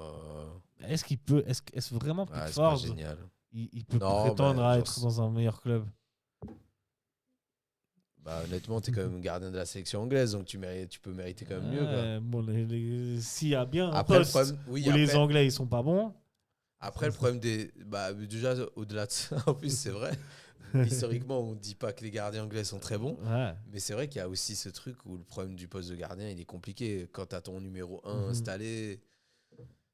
est-ce vraiment Pickford, c'est pas génial. Il peut prétendre à être dans un meilleur club? Honnêtement, tu es quand même gardien de la sélection anglaise, donc tu peux mériter quand même mieux, quoi. S'il y a bien un poste où les Anglais ils sont pas bons. Après, le problème déjà au-delà de ça, en plus c'est vrai, historiquement on dit pas que les gardiens anglais sont très bons, mais c'est vrai qu'il y a aussi ce truc où le problème du poste de gardien il est compliqué. Quand tu as ton numéro 1 installé,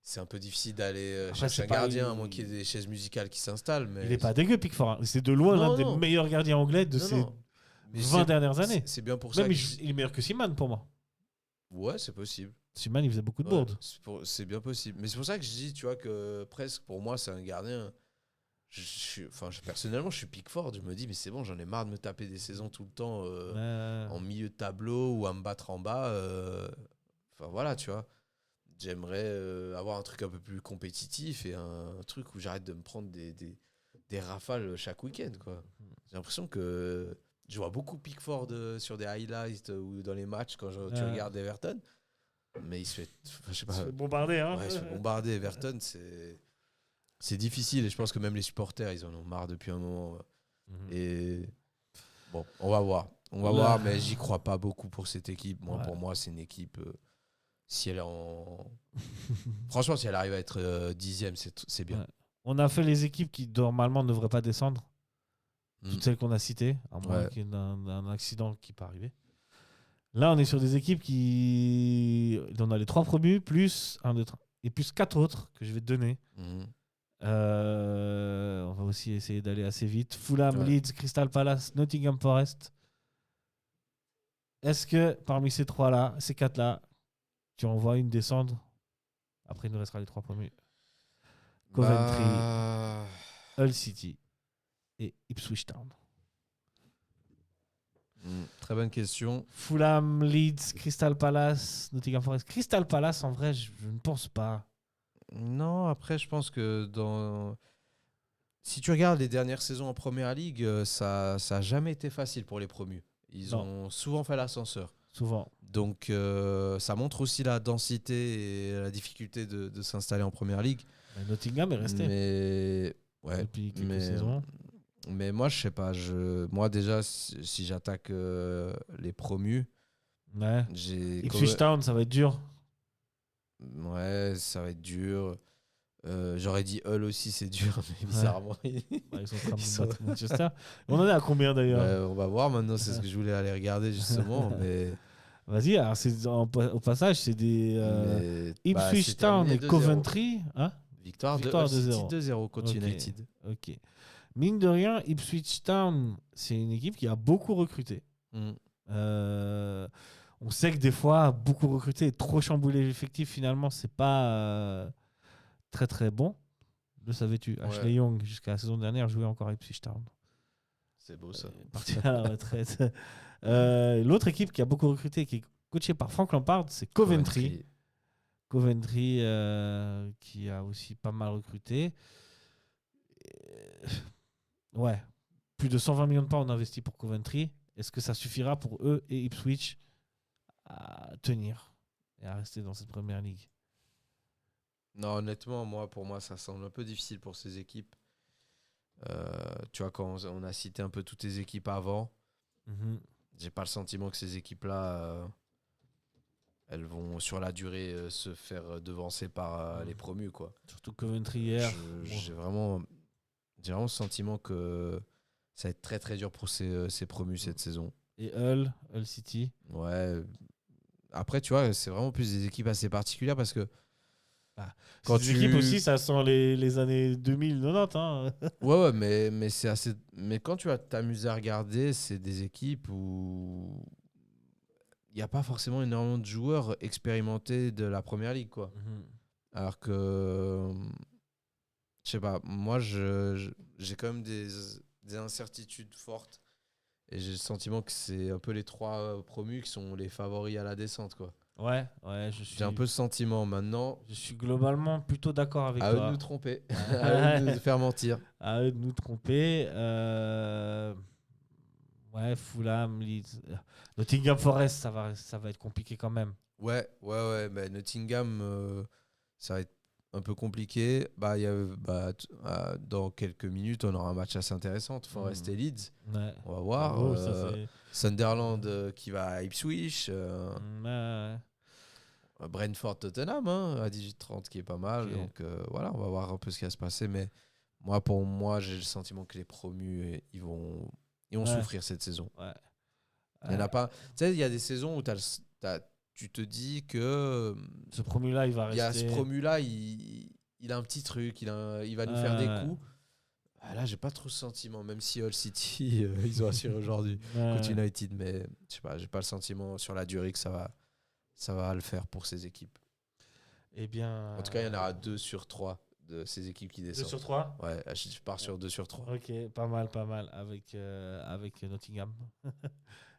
c'est un peu difficile d'aller chercher un gardien, à moins qu'il y ait des chaises musicales qui s'installent. Mais il est pas dégueu, Pickford. C'est de loin l'un des meilleurs gardiens anglais de ces 20 dernières années. C'est bien pour ça. Même il est meilleur que Seaman pour moi. Ouais, c'est possible. Seaman, il faisait beaucoup de bourdes. C'est bien possible. Mais c'est pour ça que je dis, tu vois, que presque pour moi, c'est un gardien. Personnellement, je suis Pickford. Je me dis, mais c'est bon, j'en ai marre de me taper des saisons tout le temps en milieu de tableau ou à me battre en bas. Voilà, tu vois. J'aimerais avoir un truc un peu plus compétitif et un truc où j'arrête de me prendre des rafales chaque week-end, quoi. J'ai l'impression que je vois beaucoup Pickford sur des highlights ou dans les matchs quand tu regardes Everton, mais il se fait, je sais pas, il se fait bombarder. Il se fait bombarder. Everton, c'est difficile, et je pense que même les supporters, ils en ont marre depuis un moment. Et bon, on va voir, mais j'y crois pas beaucoup pour cette équipe. Pour moi, c'est une équipe. Si elle Franchement, si elle arrive à être 10e, c'est bien. On a fait les équipes qui normalement ne devraient pas descendre. Toutes celles qu'on a citées, à moins qu'il y ait un accident qui peut arriver. Là, on est sur des équipes on a les 3 promus, plus 1, 2, 3, et plus 4 autres que je vais te donner. On va aussi essayer d'aller assez vite. Fulham, Leeds, Crystal Palace, Nottingham Forest. Est-ce que parmi ces 4-là, tu envoies une descendre? Après, il nous restera les 3 premiers. Coventry, Hull City et Ipswich Town. Très bonne question. Fulham, Leeds, Crystal Palace, Nottingham Forest. Crystal Palace, en vrai, je ne pense pas. Non, après, je pense que si tu regardes les dernières saisons en Première Ligue, ça n'a jamais été facile pour les promus. Ils ont souvent fait l'ascenseur. Souvent. Donc, ça montre aussi la densité et la difficulté de s'installer en première ligue. Nottingham est resté. Mais, ouais, depuis quelques saisons. Mais moi, je sais pas. Moi, déjà, si j'attaque les promus, ouais. Ipswich Town, ça va être dur. Ouais, ça va être dur. J'aurais dit Hull aussi, c'est dur, mais bizarrement. Ils sont en train de battre Manchester. On en est à combien d'ailleurs? On va voir maintenant, c'est ce que je voulais aller regarder justement. Mais... Vas-y, alors au passage, c'est des Ipswich Town et Coventry. Hein, Victoire de 2-0 contre United. Ok. Mine de rien, Ipswich Town, c'est une équipe qui a beaucoup recruté. On sait que des fois, beaucoup recruter et trop chambouler l'effectif, finalement, c'est pas très très bon. Le savais-tu? Ouais. Ashley Young, jusqu'à la saison dernière, jouait encore à Ipswich Town. C'est beau ça. Parti à la retraite. L'autre équipe qui a beaucoup recruté, qui est coachée par Frank Lampard, c'est Coventry. Coventry qui a aussi pas mal recruté. Ouais. Plus de 120 millions de pounds investis pour Coventry. Est-ce que ça suffira pour eux et Ipswich à tenir et à rester dans cette première ligue? Non, honnêtement, pour moi, ça semble un peu difficile pour ces équipes. Tu vois, quand on a cité un peu toutes les équipes avant, j'ai pas le sentiment que ces équipes-là, elles vont sur la durée se faire devancer par les promus, quoi. Surtout Coventry hier. J'ai vraiment le sentiment que ça va être très très dur pour ces promus cette saison. Et Hull City. Ouais. Après, tu vois, c'est vraiment plus des équipes assez particulières parce que quand ces équipes aussi, ça sent les années 2000-90. Hein. ouais, mais c'est assez. Mais quand tu vas t'amuser à regarder, c'est des équipes où il n'y a pas forcément énormément de joueurs expérimentés de la première ligue, quoi. Alors que je sais pas, moi j'ai quand même des incertitudes fortes et j'ai le sentiment que c'est un peu les trois promus qui sont les favoris à la descente, quoi. Ouais, j'ai un peu ce sentiment maintenant. Je suis globalement plutôt d'accord avec toi. À eux de nous tromper, à eux de nous faire mentir. À eux de nous tromper. Ouais, Fulham, Leeds. Nottingham Forest, ça va être compliqué quand même. Ouais. Mais Nottingham, ça va être un peu compliqué. Dans quelques minutes, on aura un match assez intéressant. Forest et Leeds. Ouais. On va voir. Sunderland qui va à Ipswich. Brentford Tottenham à 18h30 qui est pas mal. Okay. Donc voilà, on va voir un peu ce qui va se passer. Mais pour moi, j'ai le sentiment que les promus, ils vont souffrir cette saison. Ouais. Il y en a pas. Tu sais, il y a des saisons où tu te dis que ce promu-là, il va rester. Il y a ce promu-là, il a un petit truc, il va nous faire des coups. Là, j'ai pas trop ce sentiment, même si Hull City, ils ont assuré aujourd'hui contre United. Mais je sais pas, j'ai pas le sentiment sur la durée que ça va le faire pour ces équipes. Eh bien, en tout cas, il y en aura 2 sur 3 de ces équipes qui descendent. 2 sur 3 ? Ouais, je pars sur 2 sur 3. Ok, pas mal avec Nottingham.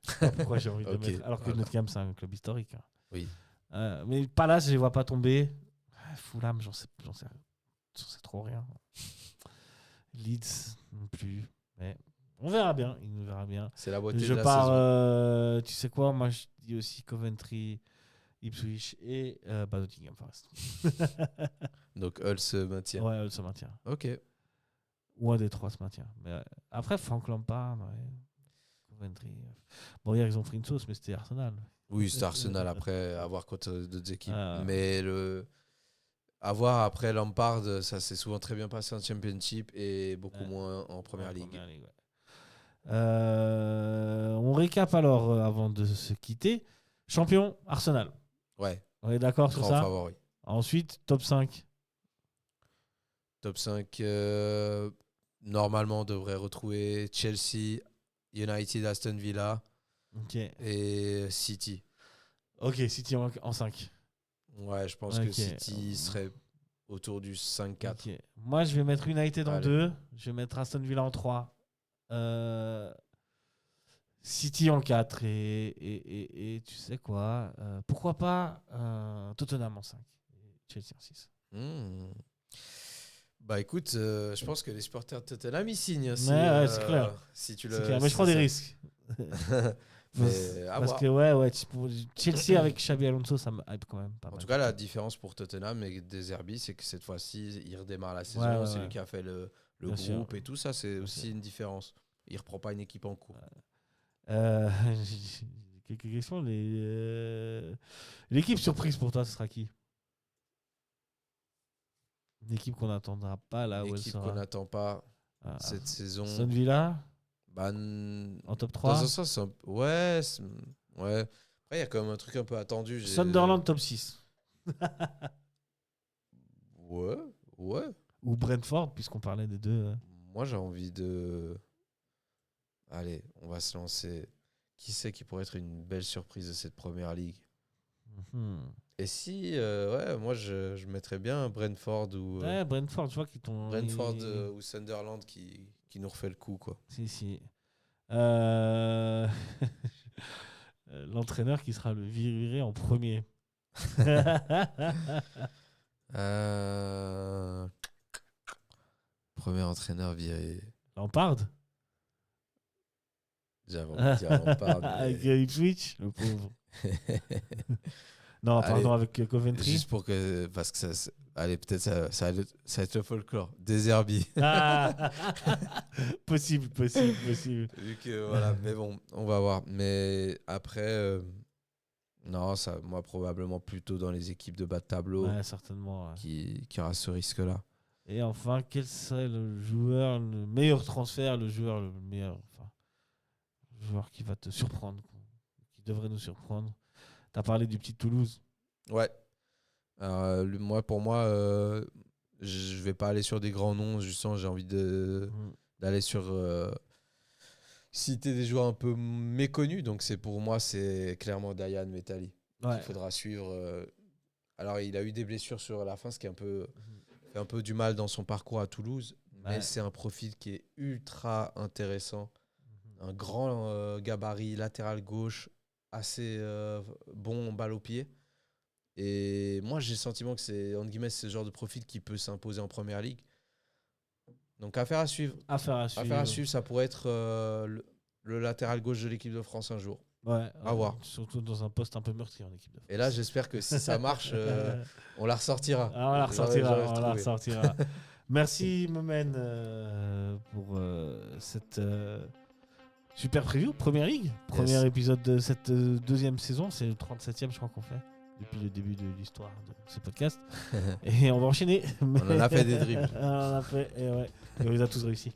Je sais pas pourquoi j'ai envie de mettre. Alors que Nottingham, c'est un club historique. Hein. Oui. Mais Palace, je les vois pas tomber. Fulham, j'en sais trop rien. Leeds non plus. Mais on verra bien. Il nous verra bien. C'est la beauté de la saison. Tu sais quoi, moi je dis aussi Coventry, Ipswich et Nottingham Forest. Donc Hull se maintient. Ouais, Hull se maintient. Ok. Ou un des trois se maintient. Mais après, Frank Lampard, Coventry. Bon, hier ils ont pris une sauce, mais c'était Arsenal. Oui, c'était Arsenal après avoir contre d'autres équipes. Mais avoir après Lampard, ça s'est souvent très bien passé en Championship et beaucoup moins en Première Ligue. On récap alors avant de se quitter. Champion, Arsenal. Ouais. On est d'accord sur ça ? Favori. Ensuite, top 5. Top 5, normalement, on devrait retrouver Chelsea, United, Aston Villa et City. Ok, City en 5. Ouais, je pense que City serait autour du 5-4. Okay. Moi, je vais mettre United en 2. Je vais mettre Aston Villa en 3. City en 4. Et tu sais quoi pourquoi pas Tottenham en 5. Et Chelsea en 6. Bah écoute, je pense que les supporters de Tottenham ils signent. C'est clair. Si tu c'est clair. Mais je prends des risques. Parce que Chelsea avec Xabi Alonso, ça me hype quand même pas mal. En tout cas, la différence pour Tottenham et De Zerbi, c'est que cette fois-ci, il redémarre la saison. C'est lui qui a fait le groupe sûr. Et tout ça, c'est aussi une différence. Il reprend pas une équipe en cours. Quelques questions. L'équipe surprise pour toi, ce sera qui? Une équipe qu'on n'attendra pas là où elle sera. L'équipe qu'on n'attend pas cette saison. Aston Villa en top 3. Dans un sens, ouais. Après, il y a quand même un truc un peu attendu. Sunderland top 6. Ouais. Ou Brentford, puisqu'on parlait des deux. Moi, j'ai envie de... Allez, on va se lancer. Qui sait qui pourrait être une belle surprise de cette première ligue? Et si, moi je mettrais bien Brentford ou. Brentford, tu vois, qui t'ont. Brentford ou Sunderland qui nous refait le coup, quoi. Si. L'entraîneur qui sera le viré en premier. Premier entraîneur viré. Lampard. J'avais envie de dire Lampard. Avec Ipswich, le pauvre. Non, pardon, avec Coventry. Juste pour que. Parce que ça. Allez, peut-être ça va être le folklore. De Zerbi. Possible. Vu que, voilà, mais bon, on va voir. Mais après, non, ça, moi, probablement plutôt dans les équipes de bas de tableau. Ouais, certainement. Ouais. Qui aura ce risque-là. Et enfin, quel serait le meilleur transfert, le joueur qui va te surprendre, qui devrait nous surprendre? T'as parlé du petit Toulouse. Ouais. Alors, pour moi, je vais pas aller sur des grands noms. Justement, j'ai envie d'aller sur citer des joueurs un peu méconnus. Donc, pour moi, c'est clairement Dayan Metali. Il faudra suivre. Alors, il a eu des blessures sur la fin, ce qui fait un peu du mal dans son parcours à Toulouse. Mais c'est un profil qui est ultra intéressant. Un grand gabarit, latéral gauche, assez bon balle au pied. Et moi, j'ai le sentiment que c'est, entre guillemets, ce genre de profil qui peut s'imposer en première ligue. Donc, affaire à suivre. Affaire à suivre, ça pourrait être le latéral gauche de l'équipe de France un jour. Ouais, à voir. Surtout dans un poste un peu meurtrier en équipe de France. Et là, j'espère que si ça marche, on la ressortira. On la ressortira. Merci, Momen, pour cette super preview. Première ligue. Premier épisode de cette deuxième saison. C'est le 37e, je crois, qu'on fait depuis le début de l'histoire de ce podcast. Et on va enchaîner. On en a fait des dribbles. On en a fait, et on les a tous réussi.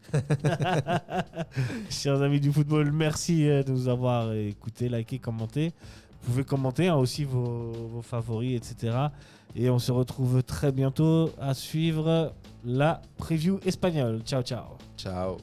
Chers amis du football, merci de nous avoir écoutés, likés, commentés. Vous pouvez commenter aussi vos favoris, etc. Et on se retrouve très bientôt à suivre la preview espagnole. Ciao. Ciao.